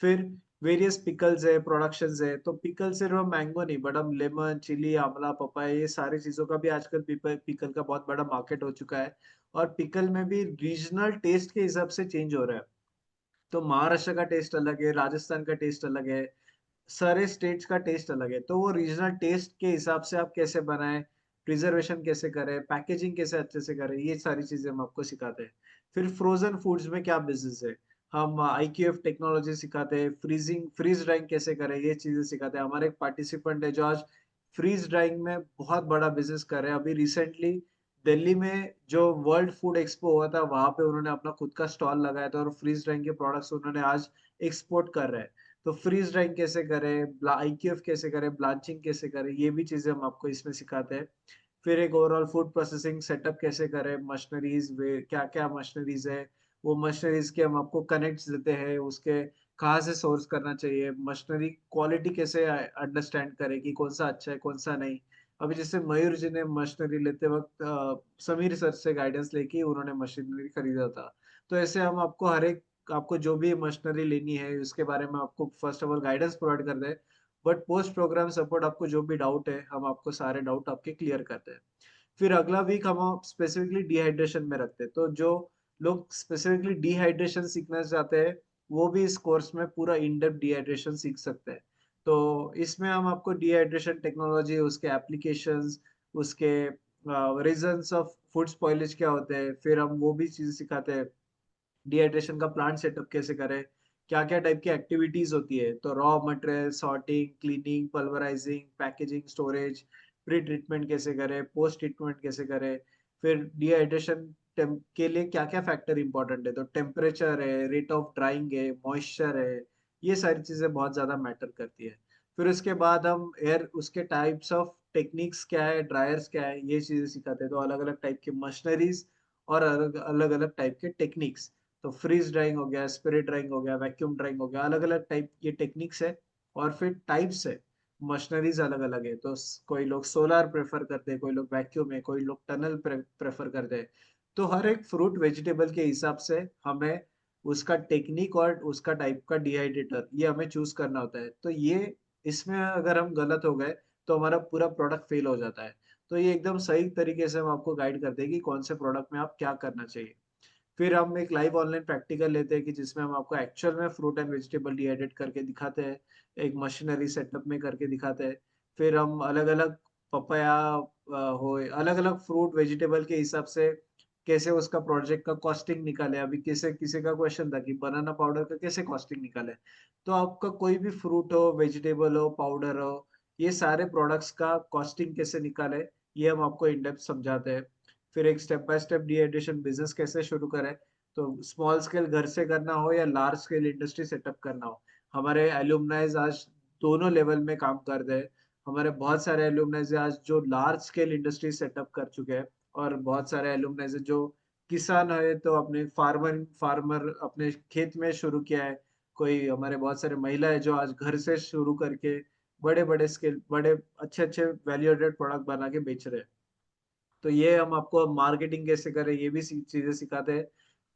फिर वेरियस पिकल्स है, प्रोडक्शंस है। तो पिकल सिर्फ हम मैंगो नहीं, बट हम लेमन, चिली, आंवला, पपाया, ये सारी चीजों का भी आजकल पिकल का बहुत बड़ा मार्केट हो चुका है। और पिकल में भी रीजनल टेस्ट के हिसाब से चेंज हो रहा है। तो महाराष्ट्र का टेस्ट अलग है, राजस्थान का टेस्ट अलग है, सारे स्टेट्स का टेस्ट अलग है। तो वो रीजनल टेस्ट के हिसाब से आप कैसे बनाएं, प्रिजर्वेशन कैसे करें, पैकेजिंग कैसे अच्छे से करें, ये सारी चीजें हम आपको सिखाते हैं। फिर फ्रोजन फूड्स में क्या बिजनेस है, हम IQF टेक्नोलॉजी सिखाते हैं। फ्रीज ड्राइंग कैसे करें, ये चीजें सिखाते हैं। हमारे एक पार्टिसिपेंट है जो आज फ्रीज ड्राइंग में बहुत बड़ा बिजनेस कर रहे हैं। अभी रिसेंटली दिल्ली में जो वर्ल्ड फूड एक्सपो हुआ था, वहां पे उन्होंने अपना खुद का स्टॉल लगाया था और फ्रीज ड्राइंग के प्रोडक्ट्स उन्होंने आज एक्सपोर्ट कर रहे हैं। तो फ्रीज ड्राइंग कैसे करें, IQF कैसे करें, ब्लांचिंग कैसे करें, ये भी चीजें हम आपको इसमें सिखाते हैं। फिर एक ओवरऑल फूड प्रोसेसिंग सेटअप कैसे करें, मशीनरीज वे क्या क्या मशीनरीज है, वो मशीनरीज के हम आपको कनेक्ट देते हैं, उसके कहाँ से सोर्स करना चाहिए, मशीनरी क्वालिटी कैसे अंडरस्टैंड करें कि कौन सा अच्छा है कौन सा नहीं। अभी जैसे मयूर जी ने मशीनरी लेते वक्त समीर सर से गाइडेंस लेके उन्होंने मशीनरी खरीदा था। तो ऐसे हम आपको हर एक, आपको जो भी मशीनरी लेनी है उसके बारे में आपको first of all guidance provide करते हैं। बट पोस्ट प्रोग्राम सपोर्ट आपको जो भी डाउट है, हम आपको सारे डाउट आपके क्लियर करते हैं। फिर अगला वीक हम स्पेसिफिकली डिहाइड्रेशन में रखते हैं। तो जो लोग स्पेसिफिकली डिहाइड्रेशन सीखना चाहते हैं, वो भी इस कोर्स में पूरा इन डेप्थ डिहाइड्रेशन सीख सकते हैं। तो इसमें हम आपको डिहाइड्रेशन टेक्नोलॉजी, उसके एप्लीकेशंस, उसके रीजंस ऑफ फूड स्पॉइलेज क्या होते हैं, फिर हम वो भी चीजें सिखाते हैं। डिहाइड्रेशन का प्लांट सेटअप कैसे करें, क्या क्या टाइप की एक्टिविटीज होती है, तो raw material sorting, cleaning, pulverising, packaging, storage, pre treatment कैसे करें, पोस्ट ट्रीटमेंट कैसे करें। फिर डिहाइड्रेशन के लिए क्या क्या फैक्टर इंपॉर्टेंट है, तो टेम्परेचर है, रेट ऑफ ड्राइंग है, मॉइस्चर है, ये सारी चीजें बहुत ज्यादा मैटर करती है। फिर उसके बाद हम एयर, उसके टाइप्स ऑफ टेक्निक्स क्या है, ड्रायर्स क्या है, ये चीजें सिखाते हैं। तो अलग अलग टाइप की मशीनरीज और अलग अलग अलग टाइप के टेक्निक्स। तो फ्रीज ड्राइंग हो गया, स्पिरिट ड्राइंग हो गया, वैक्यूम ड्राइंग हो गया, अलग अलग टाइप ये टेक्निक्स है। और फिर टाइप्स है, मशीनरीज अलग अलग है। तो कोई लोग सोलार प्रेफर करते हैं, कोई लोग वैक्यूम है, कोई लोग टनल प्रेफर करते हैं। तो हर एक फ्रूट वेजिटेबल के हिसाब से हमें उसका टेक्निक और उसका टाइप का डिहाइड्रेटर ये हमें चूज करना होता है। तो ये, इसमें अगर हम गलत हो गए तो हमारा पूरा प्रोडक्ट फेल हो जाता है। तो ये एकदम सही तरीके से हम आपको गाइड करते हैं कि कौन से प्रोडक्ट में आप क्या करना चाहिए। फिर हम एक लाइव ऑनलाइन प्रैक्टिकल लेते हैं कि जिसमें हम आपको एक्चुअल में फ्रूट एंड वेजिटेबल डिहाइड्रेट करके दिखाते हैं, एक मशीनरी सेटअप में करके दिखाते हैं। फिर हम अलग अलग पपाया हो, अलग अलग फ्रूट वेजिटेबल के हिसाब से कैसे उसका प्रोजेक्ट का कॉस्टिंग निकाले। अभी किसी किसी का क्वेश्चन था कि बनाना पाउडर का कैसे कॉस्टिंग निकाले। तो आपका कोई भी फ्रूट हो, वेजिटेबल हो, पाउडर हो, ये सारे प्रोडक्ट्स का कॉस्टिंग कैसे निकाले, ये हम आपको इन डेप्थ समझाते हैं। फिर एक step by step dehydration business कैसे शुरू करें, तो स्मॉल स्केल घर से करना हो या लार्ज स्केल इंडस्ट्री सेटअप करना हो, हमारे एल्यूमनाइज आज दोनों लेवल में काम कर रहे हैं। हमारे बहुत सारे एल्यूमनाइज आज जो लार्ज स्केल इंडस्ट्री सेटअप कर चुके हैं, और बहुत सारे एल्यूमनाइज जो किसान है तो अपने फार्मर अपने खेत में शुरू किया है। कोई हमारे बहुत सारे महिला है जो आज घर से शुरू करके बड़े बड़े स्केल बड़े अच्छे अच्छे वैल्यू एडेड प्रोडक्ट बना के बेच रहे हैं। तो ये हम आपको मार्केटिंग कैसे करें ये भी चीजें सिखाते हैं।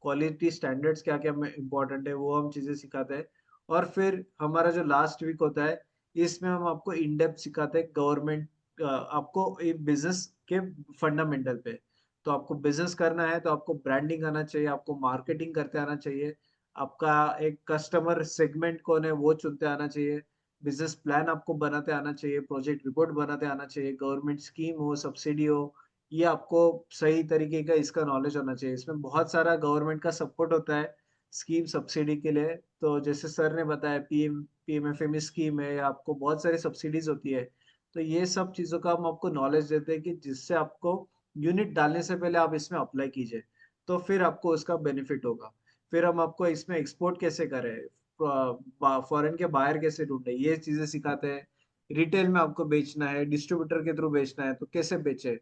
क्वालिटी स्टैंडर्ड्स क्या क्या इम्पोर्टेंट है वो हम चीजें सिखाते हैं। और फिर हमारा जो लास्ट वीक होता है इसमें हम आपको इन डेप्थ सिखाते हैं गवर्नमेंट आपको बिजनेस के फंडामेंटल पे। तो आपको बिजनेस करना है तो आपको ब्रांडिंग आना चाहिए, आपको मार्केटिंग करते आना चाहिए, आपका एक कस्टमर सेगमेंट कौन है वो चुनते आना चाहिए, बिजनेस प्लान आपको बनाते आना चाहिए, प्रोजेक्ट रिपोर्ट बनाते आना चाहिए, गवर्नमेंट स्कीम हो सब्सिडी हो ये आपको सही तरीके का इसका नॉलेज होना चाहिए। इसमें बहुत सारा गवर्नमेंट का सपोर्ट होता है स्कीम सब्सिडी के लिए। तो जैसे सर ने बताया पीएमएफएमई स्कीम है, आपको बहुत सारी सब्सिडीज होती है। तो ये सब चीजों का हम आपको नॉलेज देते हैं कि जिससे आपको यूनिट डालने से पहले आप इसमें अप्लाई कीजिए तो फिर आपको उसका बेनिफिट होगा। फिर हम आपको इसमें एक्सपोर्ट कैसे करें, फॉरेन के बायर कैसे ढूंढे ये चीजें सिखाते हैं। रिटेल में आपको बेचना है, डिस्ट्रीब्यूटर के थ्रू बेचना है तो कैसे बेचे,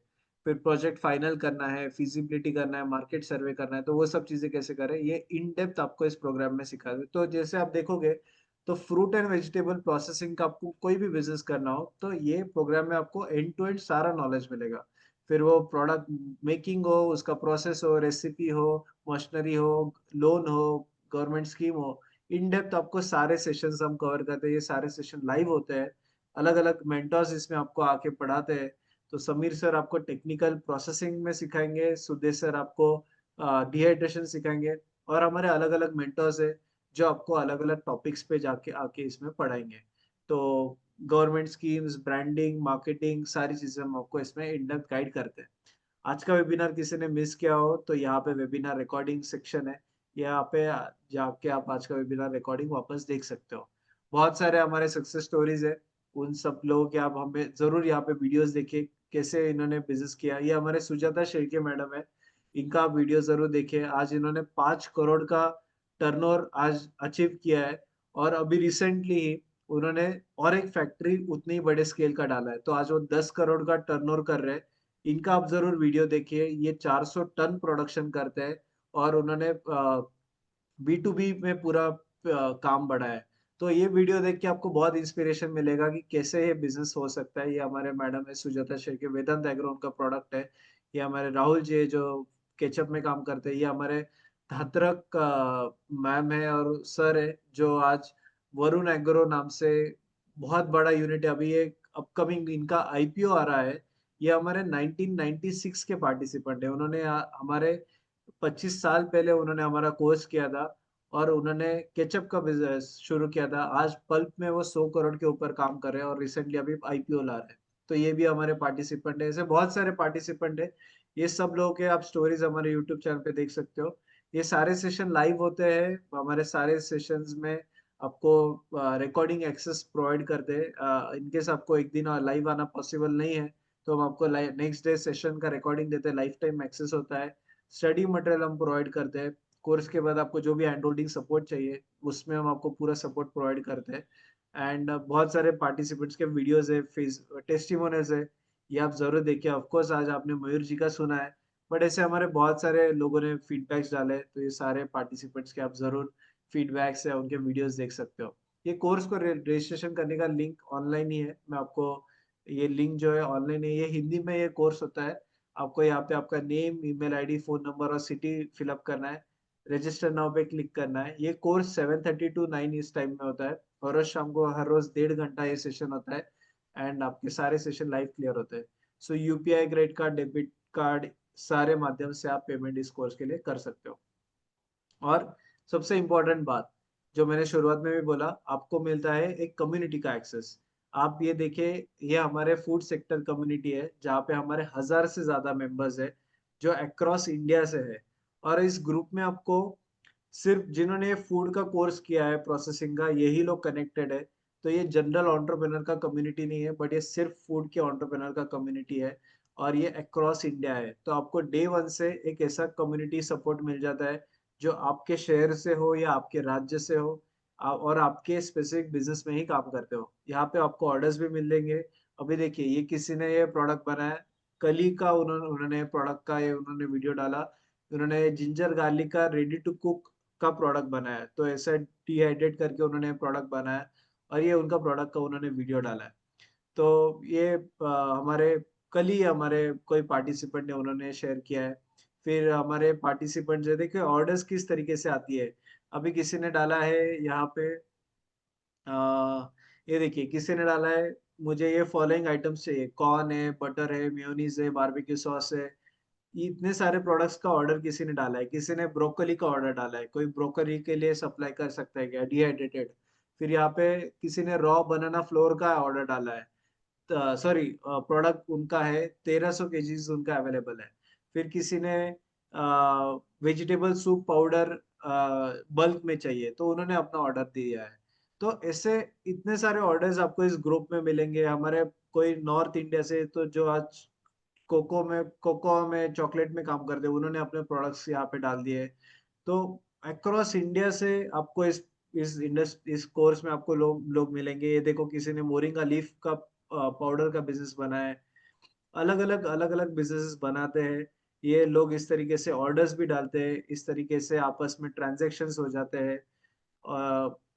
फिर प्रोजेक्ट फाइनल करना है, फिजिबिलिटी करना है, मार्केट सर्वे करना है तो वो सब चीजें कैसे करें ये इन डेप्थ आपको इस प्रोग्राम में सिखा दे। तो जैसे आप देखोगे तो फ्रूट एंड वेजिटेबल प्रोसेसिंग का आपको कोई भी बिजनेस करना हो तो ये प्रोग्राम में आपको एंड टू एंड सारा नॉलेज मिलेगा। फिर वो प्रोडक्ट मेकिंग हो, उसका प्रोसेस हो, रेसिपी हो, मशीनरी हो, लोन हो, गवर्नमेंट स्कीम हो, इन डेप्थ आपको सारे सेशंस हम कवर करते हैं। ये सारे सेशन लाइव होते हैं, अलग अलग मेंटर्स इसमें आपको आके पढ़ाते हैं। तो समीर सर आपको टेक्निकल प्रोसेसिंग में सिखाएंगे, सुदेश सर आपको डिहाइड्रेशन सिखाएंगे और हमारे अलग अलग मेंटर्स है जो आपको अलग अलग टॉपिक्स पे जाके आके इसमें पढ़ाएंगे। तो गवर्नमेंट स्कीम्स, ब्रांडिंग, मार्केटिंग सारी चीजें हम आपको इसमें इन डेप्थ गाइड करते हैं। आज का वेबिनार किसी ने मिस किया हो तो यहाँ पे वेबिनार रिकॉर्डिंग सेक्शन है, यहाँ पे जाके आप आज का वेबिनार रिकॉर्डिंग वापस देख सकते हो। बहुत सारे हमारे सक्सेस स्टोरीज है, उन सब लोगों के आप हमें जरूर यहाँ पे वीडियोस देखिए कैसे इन्होंने बिजनेस किया। ये हमारे सुजाता शेरके मैडम है, इनका आप वीडियो जरूर देखिए। आज इन्होंने 5 करोड़ का टर्नओवर आज अचीव किया है और अभी रिसेंटली ही उन्होंने और एक फैक्ट्री उतनी ही बड़े स्केल का डाला है तो आज वो 10 करोड़ का टर्नओवर कर रहे हैं। इनका आप जरूर वीडियो देखिए, ये 400 टन प्रोडक्शन करते हैं और उन्होंने B2B में पूरा काम बढ़ा है। तो ये वीडियो देख के आपको बहुत इंस्पिरेशन मिलेगा कि कैसे ये बिजनेस हो सकता है। ये हमारे मैडम है सुजाता शेखर, वेदांत एग्रो उनका प्रोडक्ट है। ये हमारे राहुल जी है जो केचप में काम करते हैं। ये हमारे धात्रक मैम है और सर है जो आज वरुण एग्रो नाम से बहुत बड़ा यूनिट है। अभी ये अपकमिंग इनका आईपीओ आ रहा है। ये हमारे 1996 के पार्टिसिपेंट है। उन्होंने हमारे 25 साल पहले उन्होंने हमारा कोर्स किया था और उन्होंने केचप का बिजनेस शुरू किया था। आज पल्प में वो 100 करोड़ के ऊपर काम कर रहे हैं और रिसेंटली अभी आईपीओ ला रहे हैं। तो ये भी हमारे पार्टिसिपेंट है, ऐसे बहुत सारे पार्टिसिपेंट है। ये सब लोगों के आप स्टोरीज हमारे यूट्यूब चैनल पे देख सकते हो। ये सारे सेशन लाइव होते हैं, हमारे सारे सेशंस में आपको रिकॉर्डिंग एक्सेस प्रोवाइड करते हैं। इनकेस आपको एक दिन लाइव आना पॉसिबल नहीं है तो हम आपको नेक्स्ट डे सेशन का रिकॉर्डिंग देते हैं, लाइफ टाइम एक्सेस होता है। स्टडी मटेरियल हम प्रोवाइड करते हैं। कोर्स के बाद आपको जो भी हैंड होल्डिंग सपोर्ट चाहिए उसमें हम आपको पूरा सपोर्ट प्रोवाइड करते हैं। एंड बहुत सारे पार्टिसिपेंट्स के वीडियोस है, फेस टेस्टिमोनियल्स है, ये आप जरूर देखिए। ऑफ कोर्स आज आपने मयूर जी का सुना है बट ऐसे हमारे बहुत सारे लोगों ने फीडबैक्स डाले तो ये सारे पार्टिसिपेंट्स के आप जरूर फीडबैक्स है उनके वीडियोस देख सकते हो। ये कोर्स को रजिस्ट्रेशन करने का लिंक ऑनलाइन ही है, मैं आपको ये लिंक जो है ऑनलाइन है, ये हिंदी में ये कोर्स होता है। आपको यहाँ पे आपका name, email ID, phone number और सिटी फिलअप करना है, रजिस्टर नाउ पे क्लिक करना है। ये कोर्स 7:30 to 9 इस टाइम में होता है और रोज शाम को हर रोज 1.5 घंटा ये सेशन होता है एंड आपके सारे सेशन लाइव क्लियर होते हैं। So UPI, credit card, debit card सारे माध्यम से आप पेमेंट इस कोर्स के लिए कर सकते हो। और सबसे इम्पोर्टेंट बात जो मैंने शुरुआत में भी बोला, आपको मिलता है एक कम्युनिटी का एक्सेस। आप ये देखिए, ये हमारे फूड सेक्टर कम्युनिटी है जहाँ पे हमारे 1000 से ज्यादा मेंबर्स है जो अक्रॉस इंडिया से है। और इस ग्रुप में आपको सिर्फ जिन्होंने फूड का कोर्स किया है प्रोसेसिंग का यही लोग कनेक्टेड है। तो ये जनरल एंटरप्रेन्योर का कम्युनिटी नहीं है बट ये सिर्फ फूड के एंटरप्रेन्योर का कम्युनिटी है और ये अक्रॉस इंडिया है। तो आपको डे वन से एक ऐसा कम्युनिटी सपोर्ट मिल जाता है जो आपके शहर से हो या आपके राज्य से हो और आपके स्पेसिफिक बिजनेस में ही काम करते हो। यहाँ पे आपको ऑर्डर्स भी मिल लेंगे। अभी देखिए ये किसी ने ये प्रोडक्ट बनाया, कल ही का उन्होंने प्रोडक्ट का ये उन्होंने वीडियो डाला उन्होंने जिंजर गार्लिक का रेडी टू कुक का प्रोडक्ट बनाया, तो ऐसा डिहाइड्रेट करके उन्होंने प्रोडक्ट बनाया और ये उनका प्रोडक्ट का उन्होंने वीडियो डाला है। तो ये हमारे कल ही हमारे कोई पार्टिसिपेंट ने उन्होंने शेयर किया है। फिर हमारे पार्टिसिपेंट जो देखिए ऑर्डर्स किस तरीके से आती है। अभी किसी ने डाला है यहाँ पे, ये देखिए किसी ने डाला है, मुझे ये फॉलोइंग आइटम्स चाहिए, कॉर्न है, बटर है, मेयोनीज है, बारबेक्यू सॉस है। ये इतने सारे प्रोडक्ट्स का ऑर्डर किसी ने डाला है। किसी ने ब्रोकली का ऑर्डर डाला है, कोई ब्रोकली के लिए सप्लाई कर सकता है क्या, डिहाइड्रेटेड। फिर यहाँ पे किसी ने रॉ बनाना फ्लोर का ऑर्डर डाला है, सॉरी प्रोडक्ट उनका है 1300 केजीज उनका अवेलेबल है। फिर किसी ने वेजिटेबल सूप पाउडर बल्क में चाहिए, तो उन्होंने अपना ऑर्डर दिया है। तो ऐसे इतने सारे ऑर्डर्स आपको इस ग्रुप में मिलेंगे। हमारे कोई नॉर्थ इंडिया से, तो जो आज कोको में चॉकलेट में काम करते हैं, उन्होंने अपने प्रोडक्ट्स यहाँ पे डाल दिए। तो अक्रॉस इंडिया से आपको इस कोर्स में आपको लोग मिलेंगे। ये देखो किसी ने मोरिंगा लीफ का पाउडर का बिजनेस बनाया है। अलग अलग बिजनेसेस बनाते हैं ये लोग। इस तरीके से ऑर्डर्स भी डालते हैं, इस तरीके से आपस में ट्रांजैक्शंस हो जाते हैं।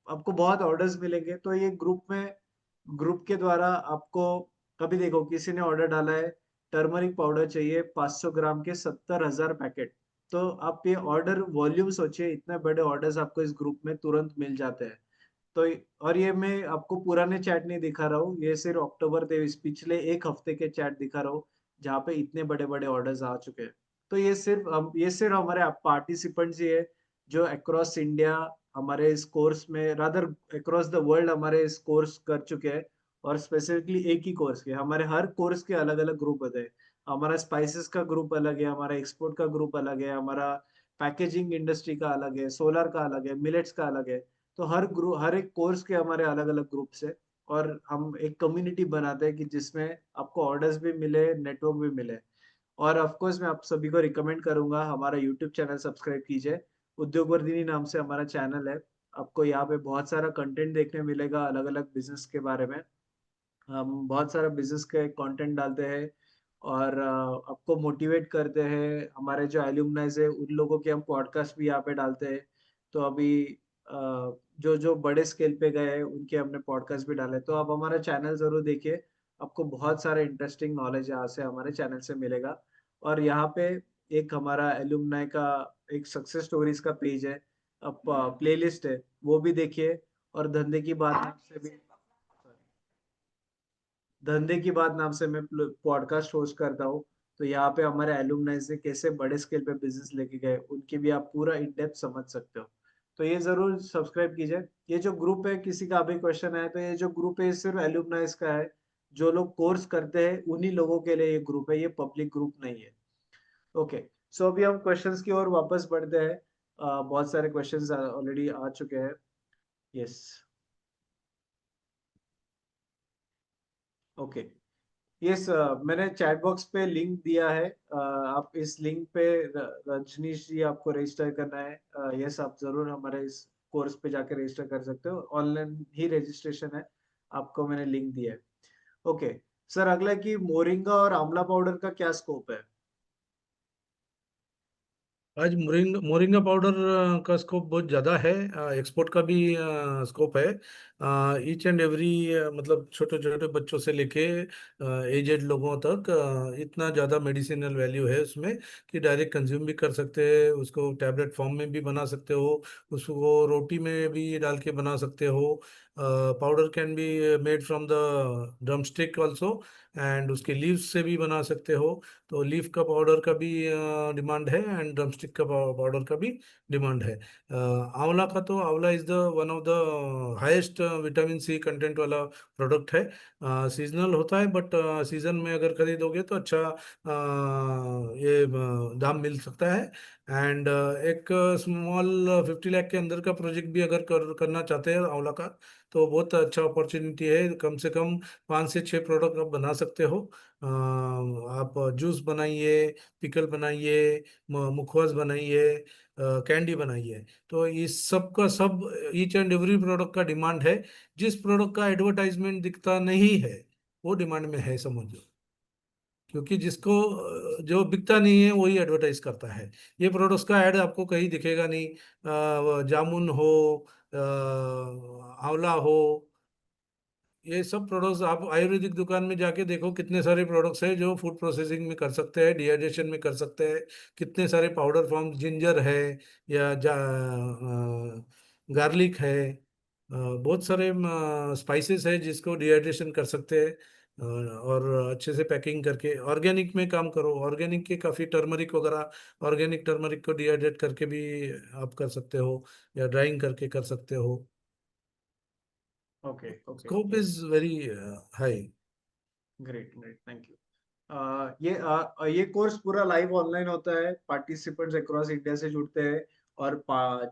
आपको बहुत ऑर्डर्स मिलेंगे। तो ये ग्रुप के द्वारा आपको, कभी देखो किसी ने ऑर्डर डाला है, टर्मरिक पाउडर चाहिए 500 ग्राम के 70,000 पैकेट। तो आप ये ऑर्डर वॉल्यूम सोचिए, इतने बड़े ऑर्डर्स आपको इस ग्रुप में तुरंत मिल जाते हैं। तो और ये मैं आपको पुराने चैट नहीं दिखा रहा हूँ, ये सिर्फ अक्टूबर के इस पिछले एक हफ्ते के चैट दिखा रहा हूँ, जहाँ पे इतने बड़े बड़े ऑर्डर्स आ चुके हैं। तो ये सिर्फ हमारे पार्टिसिपेंट्स ही है जो अक्रॉस इंडिया हमारे इस कोर्स में, रादर अक्रॉस द वर्ल्ड हमारे इस कोर्स कर चुके हैं। और स्पेसिफिकली एक ही कोर्स के, हमारे हर कोर्स के अलग अलग ग्रुप होते हैं। हमारा स्पाइसेस का ग्रुप अलग है, हमारा एक्सपोर्ट का ग्रुप अलग है, हमारा पैकेजिंग इंडस्ट्री का अलग है, सोलर का अलग है, मिलेट्स का अलग है। तो हर एक कोर्स के हमारे अलग अलग ग्रुप्स है। और हम एक कम्युनिटी बनाते हैं कि जिसमें आपको ऑर्डर्स भी मिले, नेटवर्क भी मिले। और ऑफ कोर्स मैं आप सभी को रिकमेंड करूंगा, हमारा यूट्यूब चैनल सब्सक्राइब कीजिए। उद्योग वर्धिनी नाम से हमारा चैनल है। आपको यहाँ पे बहुत सारा कंटेंट देखने मिलेगा अलग अलग बिजनेस के बारे में। हम बहुत सारा बिजनेस के कंटेंट डालते हैं और आपको मोटिवेट करते हैं। हमारे जो एल्यूमनाइज है, उन लोगों के हम पॉडकास्ट भी यहाँ पे डालते हैं। तो अभी जो जो बड़े स्केल पे गए हैं, उनके हमने पॉडकास्ट भी डाले। तो आप हमारा चैनल जरूर देखिए, आपको बहुत सारा इंटरेस्टिंग नॉलेज यहाँ से हमारे चैनल से मिलेगा। और यहाँ पे एक हमारा एल्यूमनाई का एक सक्सेस स्टोरीज का पेज है, अब प्लेलिस्ट है, वो भी देखिए। और धंधे की बात नाम से मैं पॉडकास्ट होस्ट करता हूँ। तो यहाँ पे हमारे एलुमनाई से कैसे बड़े स्केल पे बिजनेस लेके गए, उनकी भी आप पूरा इन डेप्थ समझ सकते हो। तो ये जरूर सब्सक्राइब कीजिए। ये जो ग्रुप है, किसी का अभी क्वेश्चन है, तो ये जो ग्रुप है ये सिर्फ एलुमनाइज का है। जो लोग कोर्स करते हैं उन्हीं लोगों के लिए ये ग्रुप है, ये पब्लिक ग्रुप नहीं है। ओके। सो अभी हम क्वेश्चंस की ओर वापस बढ़ते हैं। बहुत सारे क्वेश्चंस ऑलरेडी आ चुके हैं। यस। ओके। यस, मैंने चैट बॉक्स पे लिंक दिया है। आप इस लिंक पे रजनीश जी आपको रजिस्टर करना है। यस, आप जरूर हमारे इस कोर्स पे जाके रजिस्टर कर सकते हो, ऑनलाइन ही रजिस्ट्रेशन है। आपको मैंने लिंक दिया है। ओके सर, अगला कि मोरिंगा और आंवला पाउडर का क्या स्कोप है। आज मोरिंगा पाउडर का स्कोप बहुत ज़्यादा है। एक्सपोर्ट का भी स्कोप है। ईच एंड एवरी, मतलब छोटे छोटे बच्चों से लेके एजेड लोगों तक इतना ज़्यादा मेडिसिनल वैल्यू है उसमें कि डायरेक्ट कंज्यूम भी कर सकते हैं, उसको टैबलेट फॉर्म में भी बना सकते हो, उसको रोटी में भी डाल के बना सकते हो। Powder can be made from the drum stick also, and उसके लीव्स से भी बना सकते हो। तो लीफ का पाउडर का भी डिमांड है एंड ड्रमस्टिक का पाउडर का भी डिमांड है। आंवला का तो amla is the one of the highest vitamin C content वाला प्रोडक्ट है। सीजनल होता है, बट सीजन में अगर खरीदोगे तो अच्छा ये दाम मिल सकता है। एंड एक स्मॉल 50 लाख के अंदर का प्रोजेक्ट भी अगर करना चाहते हैं आंवला का, तो बहुत अच्छा अपॉर्चुनिटी है। कम से कम 5 से 6 प्रोडक्ट आप बना सकते हो। आप जूस बनाइए, पिकल बनाइए, मुखवास बनाइए, कैंडी बनाइए। तो इस सब का सब, ईच एंड एवरी प्रोडक्ट का डिमांड है। जिस प्रोडक्ट का एडवर्टाइजमेंट दिखता नहीं है वो डिमांड में है, समझो। क्योंकि जिसको जो बिकता नहीं है वही एडवर्टाइज करता है। ये प्रोडक्ट्स का ऐड आपको कहीं दिखेगा नहीं। वो जामुन हो, आंवला हो, ये सब प्रोडक्ट्स आप आयुर्वेदिक दुकान में जाके देखो, कितने सारे प्रोडक्ट्स हैं जो फूड प्रोसेसिंग में कर सकते हैं, डिहाइड्रेशन में कर सकते हैं। कितने सारे पाउडर फॉर्म, जिंजर है या गार्लिक है, बहुत सारे स्पाइसेस है जिसको डिहाइड्रेशन कर सकते हैं। और अच्छे से पैकिंग करके ऑर्गेनिक में काम करो। ऑर्गेनिक के काफ़ी टर्मरिक वगैरह, ऑर्गेनिक टर्मरिक को डिहाइड्रेट करके भी आप कर सकते हो, या ड्राइंग करके कर सकते हो। Okay okay scope yes. Is very high. Great great, thank you. ये कोर्स पूरा लाइव ऑनलाइन होता है, पार्टिसिपेंट्स अक्रॉस इंडिया से जुड़ते हैं, और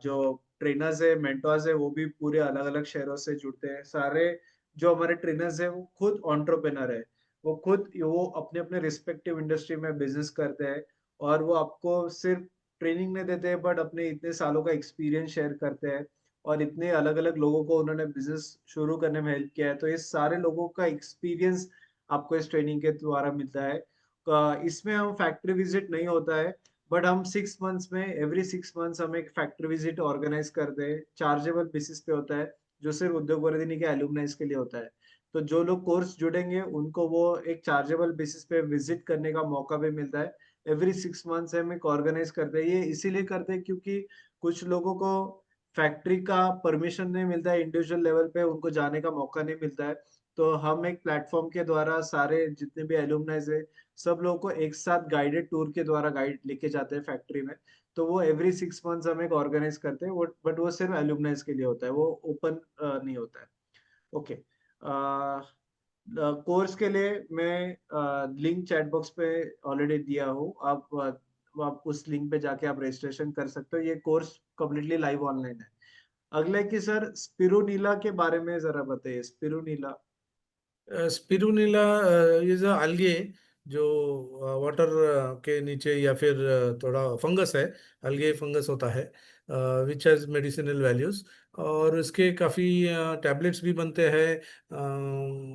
जो ट्रेनर्स है, मेंटोर्स है, वो भी पूरे अलग अलग शहरों से जुड़ते हैं। सारे जो हमारे ट्रेनर्स है वो खुद एंटरप्रेन्योर है, वो अपने अपने रिस्पेक्टिव इंडस्ट्री में बिजनेस करते हैं, और वो आपको सिर्फ ट्रेनिंग नहीं देते हैं बट अपने इतने सालों का एक्सपीरियंस शेयर करते हैं, और इतने अलग अलग लोगों को उन्होंने बिजनेस शुरू करने में हेल्प किया है। तो ये सारे लोगों का एक्सपीरियंस आपको इस ट्रेनिंग के द्वारा मिलता है। इसमें हम फैक्ट्री विजिट नहीं होता है, बट हम 6 मंथ्स में, एवरी 6 मंथ्स हम एक फैक्ट्री विजिट ऑर्गेनाइज करते हैं, चार्जेबल बेसिस पे होता है, जो सिर्फ उद्योग वर्धिनी के एलुमनाइज के लिए होता है। तो जो लोग कोर्स जुड़ेंगे उनको वो एक चार्जेबल बेसिस पे विजिट करने का मौका भी मिलता है। एवरी 6 मंथ्स हम एक ऑर्गेनाइज करते हैं। ये इसीलिए करते हैं क्योंकि कुछ लोगों को फैक्ट्री का परमिशन नहीं मिलता है, इंडिविजुअल लेवल पे उनको जाने का मौका नहीं मिलता है। तो हम एक प्लेटफॉर्म के द्वारा सारे जितने भी एलुमनाइज है, सब लोगों को एक साथ गाइडेड टूर के द्वारा गाइड लेके जाते हैं फैक्ट्री में। तो वो एवरी 6 मंथ्स हम एक ऑर्गेनाइज करते हैं, वो बट वो सिर्फ एलुमनाइज के लिए होता है, वो ओपन नहीं होता है। ओके। कोर्स के लिए मैं लिंक चैट बॉक्स पे ऑलरेडी दिया हूँ, आप उस लिंक पे जाके आप रजिस्ट्रेशन कर सकते हो। ये कोर्स कम्प्लीटली लाइव ऑनलाइन है। अगला है कि सर स्पिरुलिना के बारे में जरा बताइए, स्पिरुलिना। स्पिरुलिना इज algae जो वाटर के नीचे, या फिर थोड़ा फंगस है। algae फंगस होता है, विच हैज मेडिसिनल वैल्यूज। और इसके काफ़ी टैबलेट्स भी बनते हैं।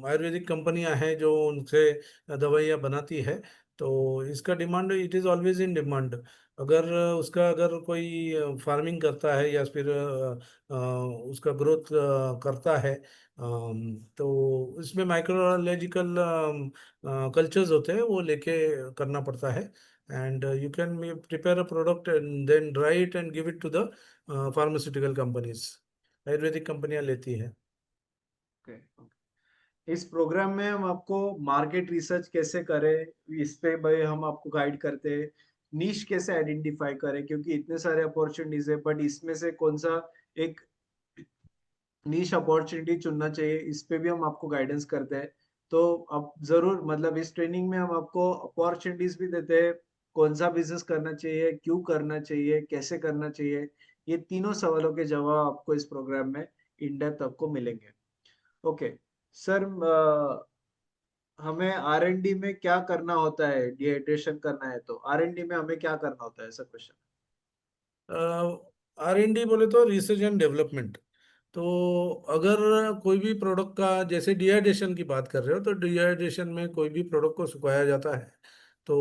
आयुर्वेदिक कंपनियां हैं जो उनसे दवाइयाँ बनाती है। तो इसका demand, it is always in demand. अगर उसका, अगर कोई फार्मिंग करता है या फिर उसका ग्रोथ करता है, तो इसमें माइक्रोलॉजिकल कल्चर्स होते हैं, वो लेके करना पड़ता है। And you can prepare a product and then dry it and give it to the pharmaceutical companies. Ayurvedic कंपनियां लेती है। ओके। इस प्रोग्राम में हम आपको मार्केट रिसर्च कैसे करें, इस पे भाई हम आपको गाइड करते हैं। नीश कैसे आइडेंटिफाई करें, क्योंकि इतने सारे अपॉर्चुनिटीज है, बट इसमें से कौन सा एक नीश अपॉर्चुनिटी चुनना चाहिए, इस पे भी हम आपको गाइडेंस करते हैं। तो आप जरूर, मतलब इस ट्रेनिंग में हम आपको अपॉर्चुनिटीज भी देते हैं, कौन सा बिजनेस करना चाहिए, क्यों करना चाहिए, कैसे करना चाहिए। ये तीनों सवालों के जवाब आपको इस प्रोग्राम में इन डेप्थ आपको मिलेंगे। ओके सर, हमें R&D में क्या करना होता है, डिहाइड्रेशन करना है तो R&D में हमें क्या करना होता है, ऐसा क्वेश्चन। R&D बोले तो रिसर्च एंड डेवलपमेंट। तो अगर कोई भी प्रोडक्ट का, जैसे डिहाइड्रेशन की बात कर रहे हो, तो डिहाइड्रेशन में कोई भी प्रोडक्ट को सुखाया जाता है। तो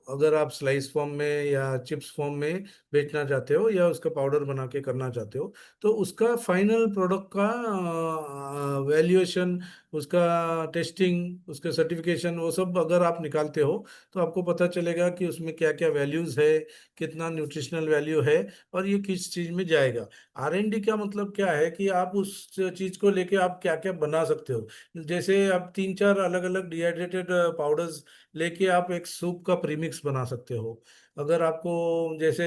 अगर आप स्लाइस फॉर्म में या चिप्स फॉर्म में बेचना चाहते हो, या उसका पाउडर बना के करना चाहते हो, तो उसका फाइनल प्रोडक्ट का वैल्यूएशन, उसका टेस्टिंग, उसका सर्टिफिकेशन, वो सब अगर आप निकालते हो, तो आपको पता चलेगा कि उसमें क्या क्या वैल्यूज है, कितना न्यूट्रिशनल वैल्यू है, और ये किस चीज में जाएगा। R&D का मतलब क्या है कि आप उस चीज को लेके आप क्या क्या बना सकते हो। जैसे आप तीन चार अलग अलग डिहाइड्रेटेड पाउडर्स लेके आप एक सूप का प्रीमिक्स बना सकते हो। अगर आपको जैसे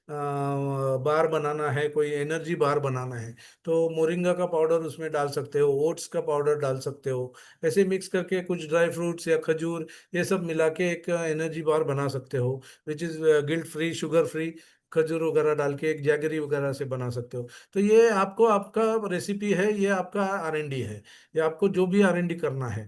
बार बनाना है, कोई एनर्जी बार बनाना है, तो मोरिंगा का पाउडर उसमें डाल सकते हो, ओट्स का पाउडर डाल सकते हो। ऐसे मिक्स करके कुछ ड्राई फ्रूट्स या खजूर, ये सब मिला के एक एनर्जी बार बना सकते हो, which is guilt free, sugar free. खजूर वगैरह डाल के एक जैगरी वगैरह से बना सकते हो। तो ये आपको, आपका रेसिपी है, ये आपका R&D है। ये आपको जो भी R&D करना है,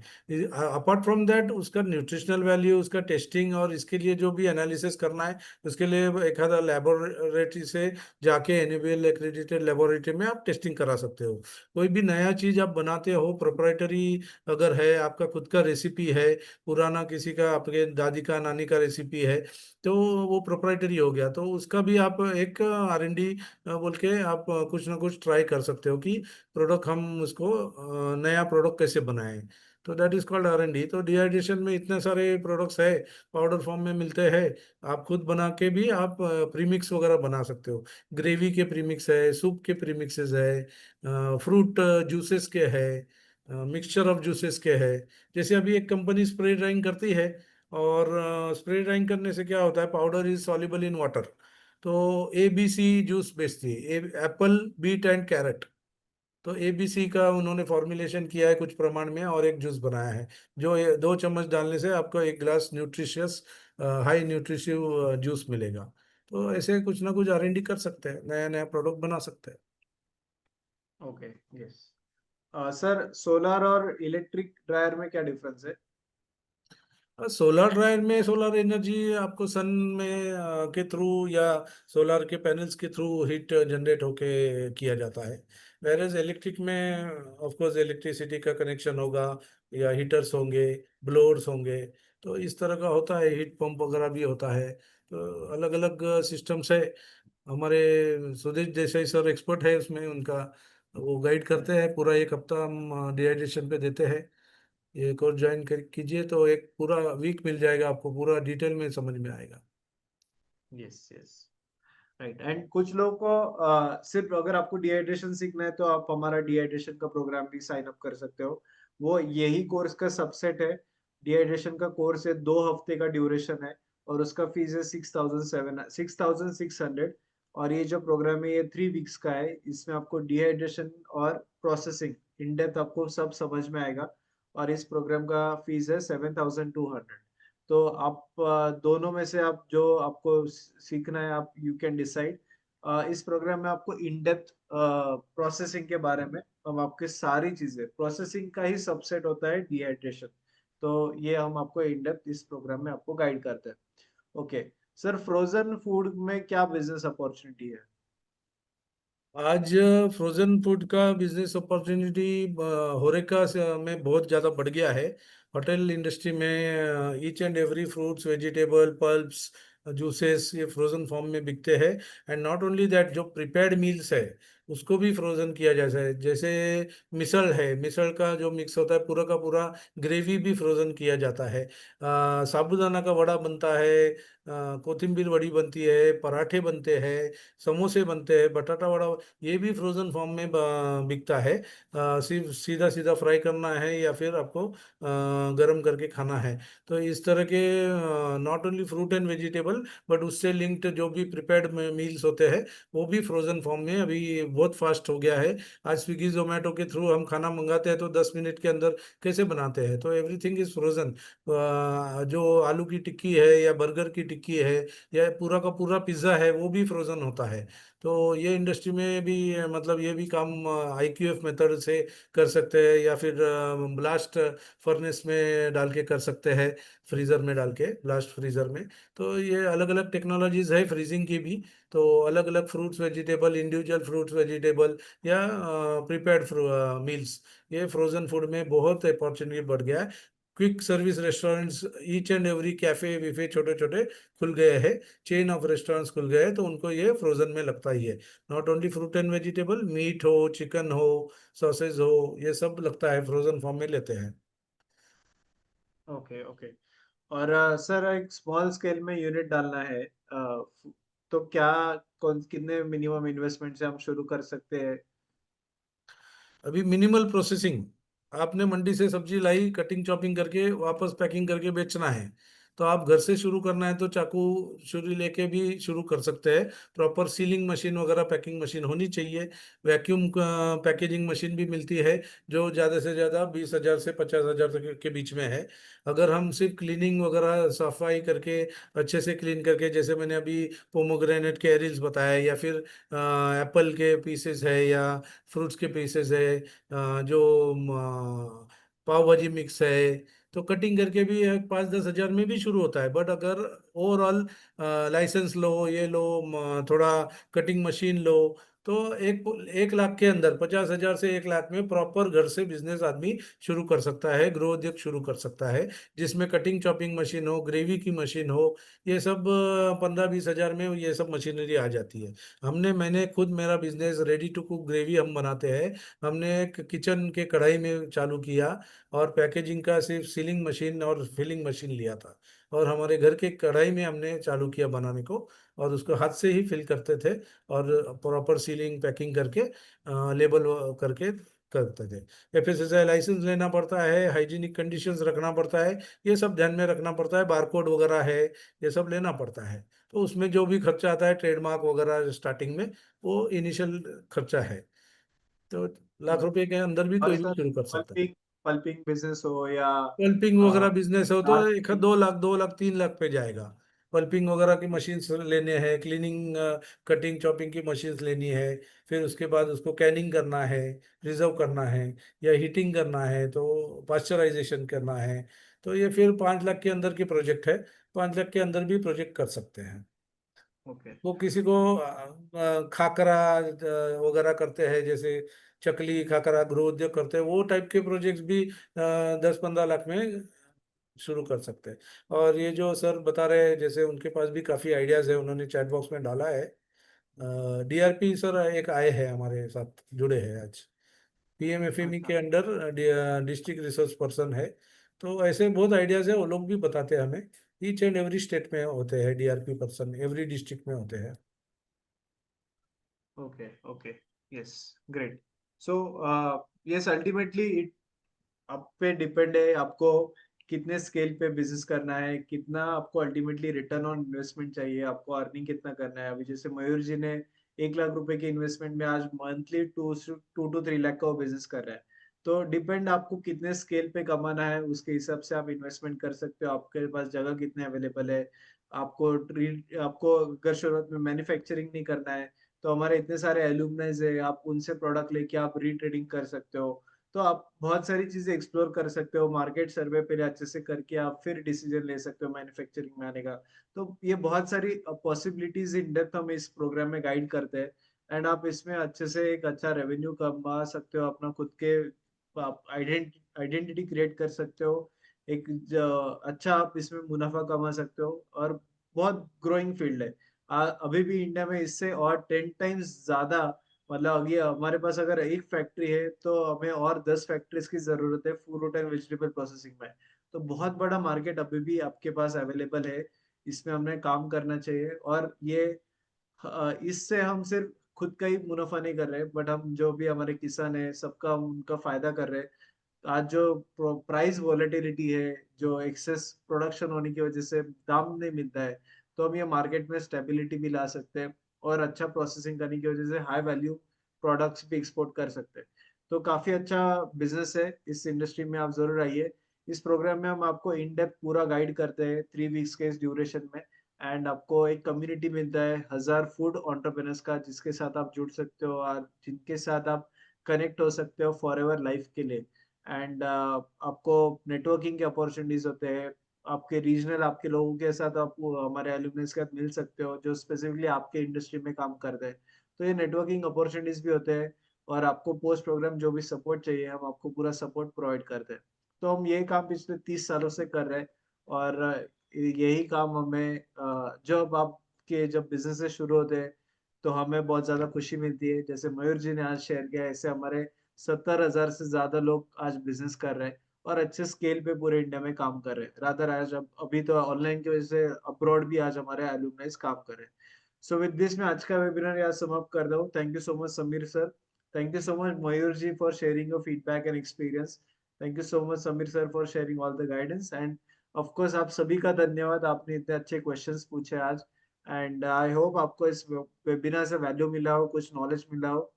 अपार्ट फ्रॉम दैट उसका न्यूट्रिशनल वैल्यू, उसका टेस्टिंग, और इसके लिए जो भी एनालिसिस करना करना है, उसके लिए एक आधा लेबोरेटरी से जाके एनएबीएल एक्रेडिटेड लेबोरेटरी में आप टेस्टिंग करा सकते हो। कोई भी नया चीज आप बनाते हो, प्रोप्राइटरी अगर है, आपका खुद का रेसिपी है, पुराना किसी का आपके दादी का नानी का रेसिपी है, तो वो प्रोप्राइटरी हो गया, तो उसका भी आप एक R&D बोल के आप कुछ ना कुछ ट्राई कर सकते हो कि प्रोडक्ट हम उसको नया प्रोडक्ट कैसे बनाएं। तो दैट इज कॉल्ड R&D। तो डिहाइड्रेशन में इतने सारे प्रोडक्ट्स है, पाउडर फॉर्म में मिलते हैं, आप खुद बना के भी आप प्रीमिक्स वगैरह बना सकते हो। ग्रेवी के प्रीमिक्स है, सूप के प्रीमिक्सेस है, फ्रूट जूसेस के है, मिक्सचर ऑफ जूसेस के है। जैसे अभी एक कंपनी स्प्रे ड्राइंग करती है, और स्प्रे ड्राइंग करने से क्या होता है, powder is soluble in water, तो ABC जूस बेचती है, एप्पल बीट एंड कैरेट। तो ABC का उन्होंने फॉर्मुलेशन किया है कुछ प्रमाण में, और एक जूस बनाया है, जो 2 चम्मच डालने से आपको एक ग्लास न्यूट्रिशियस हाई न्यूट्रिशिव जूस मिलेगा। तो ऐसे कुछ ना कुछ R&D कर सकते हैं, नया नया प्रोडक्ट बना सकते हैं। Okay, yes. सर, सोलर और इलेक्ट्रिक ड्रायर में क्या डिफरेंस है? सोलर ड्रायर में सोलर एनर्जी आपको सन में के थ्रू या सोलर के पैनल्स के थ्रू हीट जनरेट होके किया जाता है। वेरेज इलेक्ट्रिक में ऑफ कोर्स इलेक्ट्रिसिटी का कनेक्शन होगा, या हीटर्स होंगे, ब्लोअर्स होंगे, तो इस तरह का होता है, हीट पंप वगैरह भी होता है। तो अलग अलग सिस्टम्स है। हमारे सुदेश देसाई सर एक्सपर्ट है उसमें, उनका वो गाइड करते हैं, पूरा 1 हफ्ता हम डिहाइड्रेशन पे देते हैं। ये एक और ज्वाइन कर कीजिए तो एक पूरा वीक मिल जाएगा आपको, पूरा डिटेल में समझ में आएगा। Yes, yes, right. एंड कुछ लोगों को सिर्फ अगर आपको डिहाइड्रेशन सीखना है तो आप हमारा डिहाइड्रेशन का प्रोग्राम भी साइन अप कर सकते हो। वो यही कोर्स का सबसेट है। डिहाइड्रेशन का कोर्स है, 2 हफ्ते का ड्यूरेशन है, और उसका फीस है 6,600। और ये जो प्रोग्राम है ये 3 वीक्स का है। इसमें आपको डिहाइड्रेशन और प्रोसेसिंग इन डेप्थ आपको सब समझ में आएगा। और इस प्रोग्राम का फीस है 7,200। तो आप दोनों में से आप जो आपको सीखना है, आप यू कैन डिसाइड। इस प्रोग्राम में आपको इन डेप्थ प्रोसेसिंग के बारे में हम आपके सारी चीजें, प्रोसेसिंग का ही सबसेट होता है डिहाइड्रेशन। तो ये हम आपको इन डेप्थ इस प्रोग्राम में आपको गाइड करते हैं। ओके सर, फ्रोजन फूड में क्या बिजनेस अपॉर्चुनिटी है? आज फ्रोजन फूड का बिजनेस अपॉर्चुनिटी होरेका में बहुत ज़्यादा बढ़ गया है। होटल इंडस्ट्री में each and every fruits, vegetable, pulps, juices ये फ्रोजन फॉर्म में बिकते हैं। एंड नॉट ओनली दैट, जो प्रिपेयर्ड मील्स है उसको भी फ्रोजन किया जाता है। जैसे मिसल है, मिसल का जो मिक्स होता है पूरा का पूरा, ग्रेवी भी फ्रोजन किया जाता है। साबूदाना का वड़ा बनता है, कोथिम्बीर वड़ी बनती है, पराठे बनते हैं, समोसे बनते हैं, बटाटा वड़ा, ये भी फ्रोजन फॉर्म में बिकता है। सिर्फ सीधा सीधा फ्राई करना है या फिर आपको गरम करके खाना है। तो इस तरह के not only fruit and vegetable, but उससे लिंक्ड जो भी प्रिपेयर्ड मील्स होते हैं वो भी फ्रोजन फॉर्म में अभी बहुत फास्ट हो गया है। आज स्विगी जोमेटो के थ्रू हम खाना मंगाते हैं तो 10 मिनट के अंदर कैसे बनाते हैं, तो एवरीथिंग इज फ्रोजन। जो आलू की टिक्की है या बर्गर की टिक्की है या पूरा का पूरा पिज्ज़ा है, वो भी फ्रोजन होता है। तो ये इंडस्ट्री में भी मतलब ये भी काम IQF मेथड से कर सकते हैं, या फिर ब्लास्ट फर्नेस में डाल के कर सकते हैं, फ्रीजर में डाल के, ब्लास्ट फ्रीजर में। तो ये अलग अलग टेक्नोलॉजीज है फ्रीजिंग की भी। तो अलग अलग fruits vegetable, individual fruits vegetable, या प्रिपेयर्ड मील्स, ये फ्रोजन फूड में बहुत अपॉर्चुनिटी बढ़ गया है। Quick service restaurants, each and every cafe विफे छोटे छोटे खुल गए हैं, चेन ऑफ रेस्टोरेंट्स खुल गए हैं, तो उनको ये फ्रोजन में लगता ही है। Not only fruit and vegetable, meat हो, चिकन हो, सॉसेज हो, ये सब लगता है फ्रोजन फॉर्म में लेते हैं। Okay, okay. और सर, एक स्मॉल स्केल में यूनिट डालना है, तो क्या, कौन कितने मिनिमम इन्वेस्टमेंट से हम शुरू कर सकते हैं? अभी मिनिमल प्रोसेसिंग, आपने मंडी से सब्जी लाई, कटिंग चॉपिंग करके वापस पैकिंग करके बेचना है, तो आप घर से शुरू करना है तो चाकू छुरी लेके भी शुरू कर सकते हैं। प्रॉपर सीलिंग मशीन वगैरह, पैकिंग मशीन होनी चाहिए। वैक्यूम पैकेजिंग मशीन भी मिलती है, जो ज़्यादा से ज़्यादा 20,000 से 50,000 तक के बीच में है। अगर हम सिर्फ क्लीनिंग वगैरह सफाई करके, अच्छे से क्लीन करके, जैसे मैंने अभी पोमोग्रेनेट के एरिल्स बताया, या फिर एप्पल के पीसेस है, या फ्रूट्स के पीसेस है, जो पाव भाजी मिक्स है, तो कटिंग करके भी 5-10 हज़ार में भी शुरू होता है। बट अगर ओवरऑल लाइसेंस लो, ये लो, थोड़ा कटिंग मशीन लो, तो 1 लाख के अंदर, 50 हज़ार से 1 लाख में प्रॉपर घर से बिजनेस आदमी शुरू कर सकता है, गृह उद्योग शुरू कर सकता है, जिसमें कटिंग चॉपिंग मशीन हो, ग्रेवी की मशीन हो, ये सब 15-20 हज़ार में ये सब मशीनरी आ जाती है। मैंने खुद मेरा business ready to cook gravy हम बनाते हैं। हमने एक किचन के कढ़ाई में चालू किया, और पैकेजिंग का सिर्फ सीलिंग मशीन और फिलिंग मशीन लिया था, और हमारे घर के कढ़ाई में हमने चालू किया बनाने को, और उसको हाथ से ही फिल करते थे, और प्रॉपर सीलिंग पैकिंग करके लेबल करके करते थे। एफएसएसआई लाइसेंस लेना पड़ता है, हाइजीनिक कंडीशंस रखना पड़ता है, ये सब ध्यान में रखना पड़ता है, बारकोड वगैरह है, ये सब लेना पड़ता है। तो उसमें जो भी खर्चा आता है, ट्रेडमार्क वगैरह स्टार्टिंग में, वो इनिशियल खर्चा है। तो लाख रुपए के अंदर भी और कोई भी सर, शुरू कर सकता है। पल्पिंग पल्पिंग बिजनेस हो या पल्पिंग वगैरह बिजनेस हो तो एक मार्केटिंग। 2 लाख, 2 लाख 3 लाख पे जाएगा। पल्पिंग वगैरह की मशीन्स लेने हैं, क्लीनिंग कटिंग चॉपिंग की मशीन्स लेनी है, फिर उसके बाद उसको कैनिंग करना है, रिजर्व करना है, या हीटिंग करना है, तो पाश्चराइजेशन करना है। तो ये फिर 5 लाख के अंदर की प्रोजेक्ट है, 5 लाख के अंदर भी प्रोजेक्ट कर सकते हैं। ओके। वो किसी को खाकरा वगैरह करते हैं, जैसे चकली खाकरा गृह उद्योग करते हैं, वो टाइप के प्रोजेक्ट्स भी 10-15 लाख में शुरू कर सकते हैं। और ये जो सर बता रहे हैं, जैसे उनके पास भी काफ़ी आइडियाज़ है, उन्होंने चैट बॉक्स में डाला है। डीआरपी सर एक आए हैं हमारे साथ, जुड़े हैं आज, पीएमएफएमई अच्छा। के अंडर डिस्ट्रिक्ट रिसोर्स पर्सन है। तो ऐसे बहुत आइडियाज़ है, वो लोग भी बताते हैं हमें। ईच एंड एवरी स्टेट में होते हैं डीआरपी पर्सन, एवरी डिस्ट्रिक्ट में होते हैं। Okay, okay, yes, great. So, yes, ultimately it आप पे डिपेंड है, आपको कितने स्केल पे बिजनेस करना है, कितना आपको अल्टीमेटली रिटर्न ऑन इन्वेस्टमेंट चाहिए, आपको अर्निंग कितना करना है। अभी जैसे मयूर जी ने 1 लाख रुपए के इन्वेस्टमेंट में आज मंथली 2 to 3 लाख का वो बिजनेस कर रहा है। तो डिपेंड आपको कितने स्केल पे कमाना है, उसके हिसाब से आप इन्वेस्टमेंट कर सकते हो। आपके पास जगह कितने अवेलेबल है, आपको अगर शुरुआत में मैन्युफैक्चरिंग नहीं करना है, तो हमारे इतने सारे एल्यूमनाइज है, आप उनसे प्रोडक्ट लेके आप रीट्रेडिंग कर सकते हो। तो आप बहुत सारी चीजें एक्सप्लोर कर सकते हो, मार्केट सर्वे पहले अच्छे से करके आप फिर डिसीजन ले सकते हो मैन्युफैक्चरिंग में आने का। तो ये बहुत सारी पॉसिबिलिटीज इन डेप्थ हम इस प्रोग्राम में गाइड करते हैं। एंड आप इसमें अच्छे से एक अच्छा रेवेन्यू कमा सकते हो, अपना खुद के आप आइडेंटिटी क्रिएट कर सकते हो, अच्छा आप इसमें मुनाफा कमा सकते हो। और बहुत ग्रोइंग फील्ड है। अभी भी इंडिया में इससे और 10 टाइम्स ज्यादा, मतलब अभी हमारे पास अगर एक फैक्ट्री है तो हमें और 10 फैक्ट्रीज की जरूरत है फ्रूट एंड वेजिटेबल प्रोसेसिंग में। तो बहुत बड़ा मार्केट अभी भी आपके पास अवेलेबल है, इसमें हमें काम करना चाहिए। और ये इससे हम सिर्फ खुद का ही मुनाफा नहीं कर रहे, बट हम जो भी हमारे किसान है सबका उनका फायदा कर रहे हैं। आज जो प्राइस वॉलेटिलिटी है, जो एक्सेस प्रोडक्शन होने की वजह से दाम नहीं मिलता है, तो हम ये मार्केट में स्टेबिलिटी भी ला सकते हैं, और अच्छा प्रोसेसिंग करने की वजह से हाई वैल्यू प्रोडक्ट्स भी एक्सपोर्ट कर सकते हैं। तो काफी अच्छा बिजनेस है, इस इंडस्ट्री में आप जरूर आइए। इस प्रोग्राम में हम आपको इन डेप्थ पूरा गाइड करते हैं 3 वीक्स के इस ड्यूरेशन में। एंड आपको एक कम्युनिटी मिलता है 1000 फूड एंटरप्रेन्योर्स का, जिसके साथ आप जुड़ सकते हो और जिनके साथ आप कनेक्ट हो सकते हो फॉर एवर लाइफ के लिए। एंड आपको नेटवर्किंग के अपॉर्चुनिटीज होते हैं, आपके रीजनल आपके लोगों के साथ आप हमारे एल्यूमनाइज के साथ मिल सकते हो जो स्पेसिफिकली आपके इंडस्ट्री में काम करते हैं। तो ये नेटवर्किंग अपॉर्चुनिटीज भी होते हैं। और आपको पोस्ट प्रोग्राम जो भी सपोर्ट चाहिए, हम आपको पूरा सपोर्ट प्रोवाइड करते हैं। तो हम ये काम पिछले 30 सालों से कर रहे हैं। और यही काम हमें जब बिजनेस शुरू होते हैं तो हमें बहुत ज्यादा खुशी मिलती है। जैसे मयूर जी ने आज शेयर किया, ऐसे हमारे 70,000 से ज्यादा लोग आज बिजनेस कर रहे हैं, और अच्छे स्केल पे पूरे इंडिया में काम कर रहे हैं। रादर आज अभी तो ऑनलाइन की वजह से अब्रॉड भी आज हमारे एलुमनाइज काम कर रहे हैं। सो विद दिस मैं आज का वेबिनार यहाँ समाप्त कर रहा हूँ। Thank you so much Sameer sir, thank you so much Mayur ji for sharing your feedback and experience. Thank you so much Sameer sir for sharing all the guidance. And of course आप सभी का धन्यवाद, आपने इतने अच्छे क्वेश्चंस पूछे आज। एंड आई होप आपको इस वेबिनार से वैल्यू मिला हो, कुछ नॉलेज मिला हो।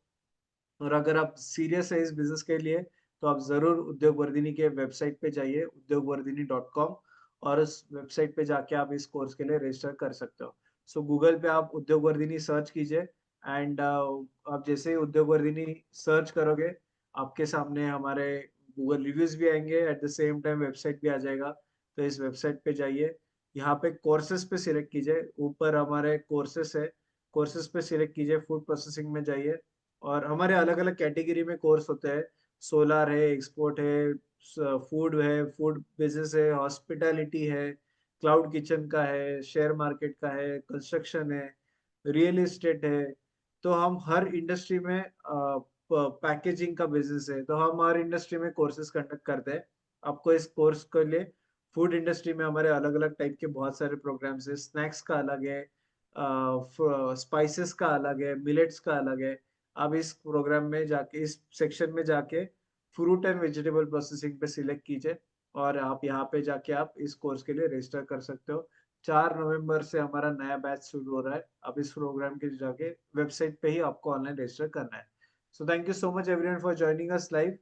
और अगर आप सीरियस है इस बिजनेस के लिए, तो आप जरूर उद्योग वर्धिनी के वेबसाइट पे जाइए, udyogvardhini.com, और उस वेबसाइट पे जाके आप इस कोर्स के लिए रजिस्टर कर सकते हो। सो गूगल पे आप उद्योग वर्धिनी सर्च कीजिए। एंड आप जैसे ही उद्योग वर्धिनी सर्च करोगे, आपके सामने हमारे गूगल रिव्यूज भी आएंगे, at the same time website भी आ जाएगा। तो इस वेबसाइट पे जाइए, यहाँ पे कोर्सेज पे सिलेक्ट कीजिए, ऊपर हमारे कोर्सेज है, कोर्सेज पे सिलेक्ट कीजिए, फूड प्रोसेसिंग में जाइए और हमारे अलग अलग कैटेगरी में कोर्स होते हैं। सोलर है, एक्सपोर्ट है, फूड है, फूड बिजनेस है, हॉस्पिटैलिटी है, क्लाउड किचन का है, शेयर मार्केट का है, कंस्ट्रक्शन है, रियल एस्टेट है। तो हम हर इंडस्ट्री में पैकेजिंग का बिजनेस है, तो हम हर इंडस्ट्री में कोर्सेज कंडक्ट करते हैं। आपको इस कोर्स के लिए फूड इंडस्ट्री में हमारे अलग अलग टाइप के बहुत सारे प्रोग्राम्स है। स्नैक्स का अलग है, स्पाइसेस का अलग है, मिलेट्स का अलग है। आप इस प्रोग्राम में जाके, इस सेक्शन में जाके फ्रूट एंड वेजिटेबल प्रोसेसिंग पे सिलेक्ट कीजिए और आप यहाँ पे जाके आप इस कोर्स के लिए रजिस्टर कर सकते हो। 4 नवंबर से हमारा नया बैच शुरू हो रहा है। अब इस प्रोग्राम के जाके वेबसाइट पे ही आपको ऑनलाइन रजिस्टर करना है। So thank you so much everyone for joining us live.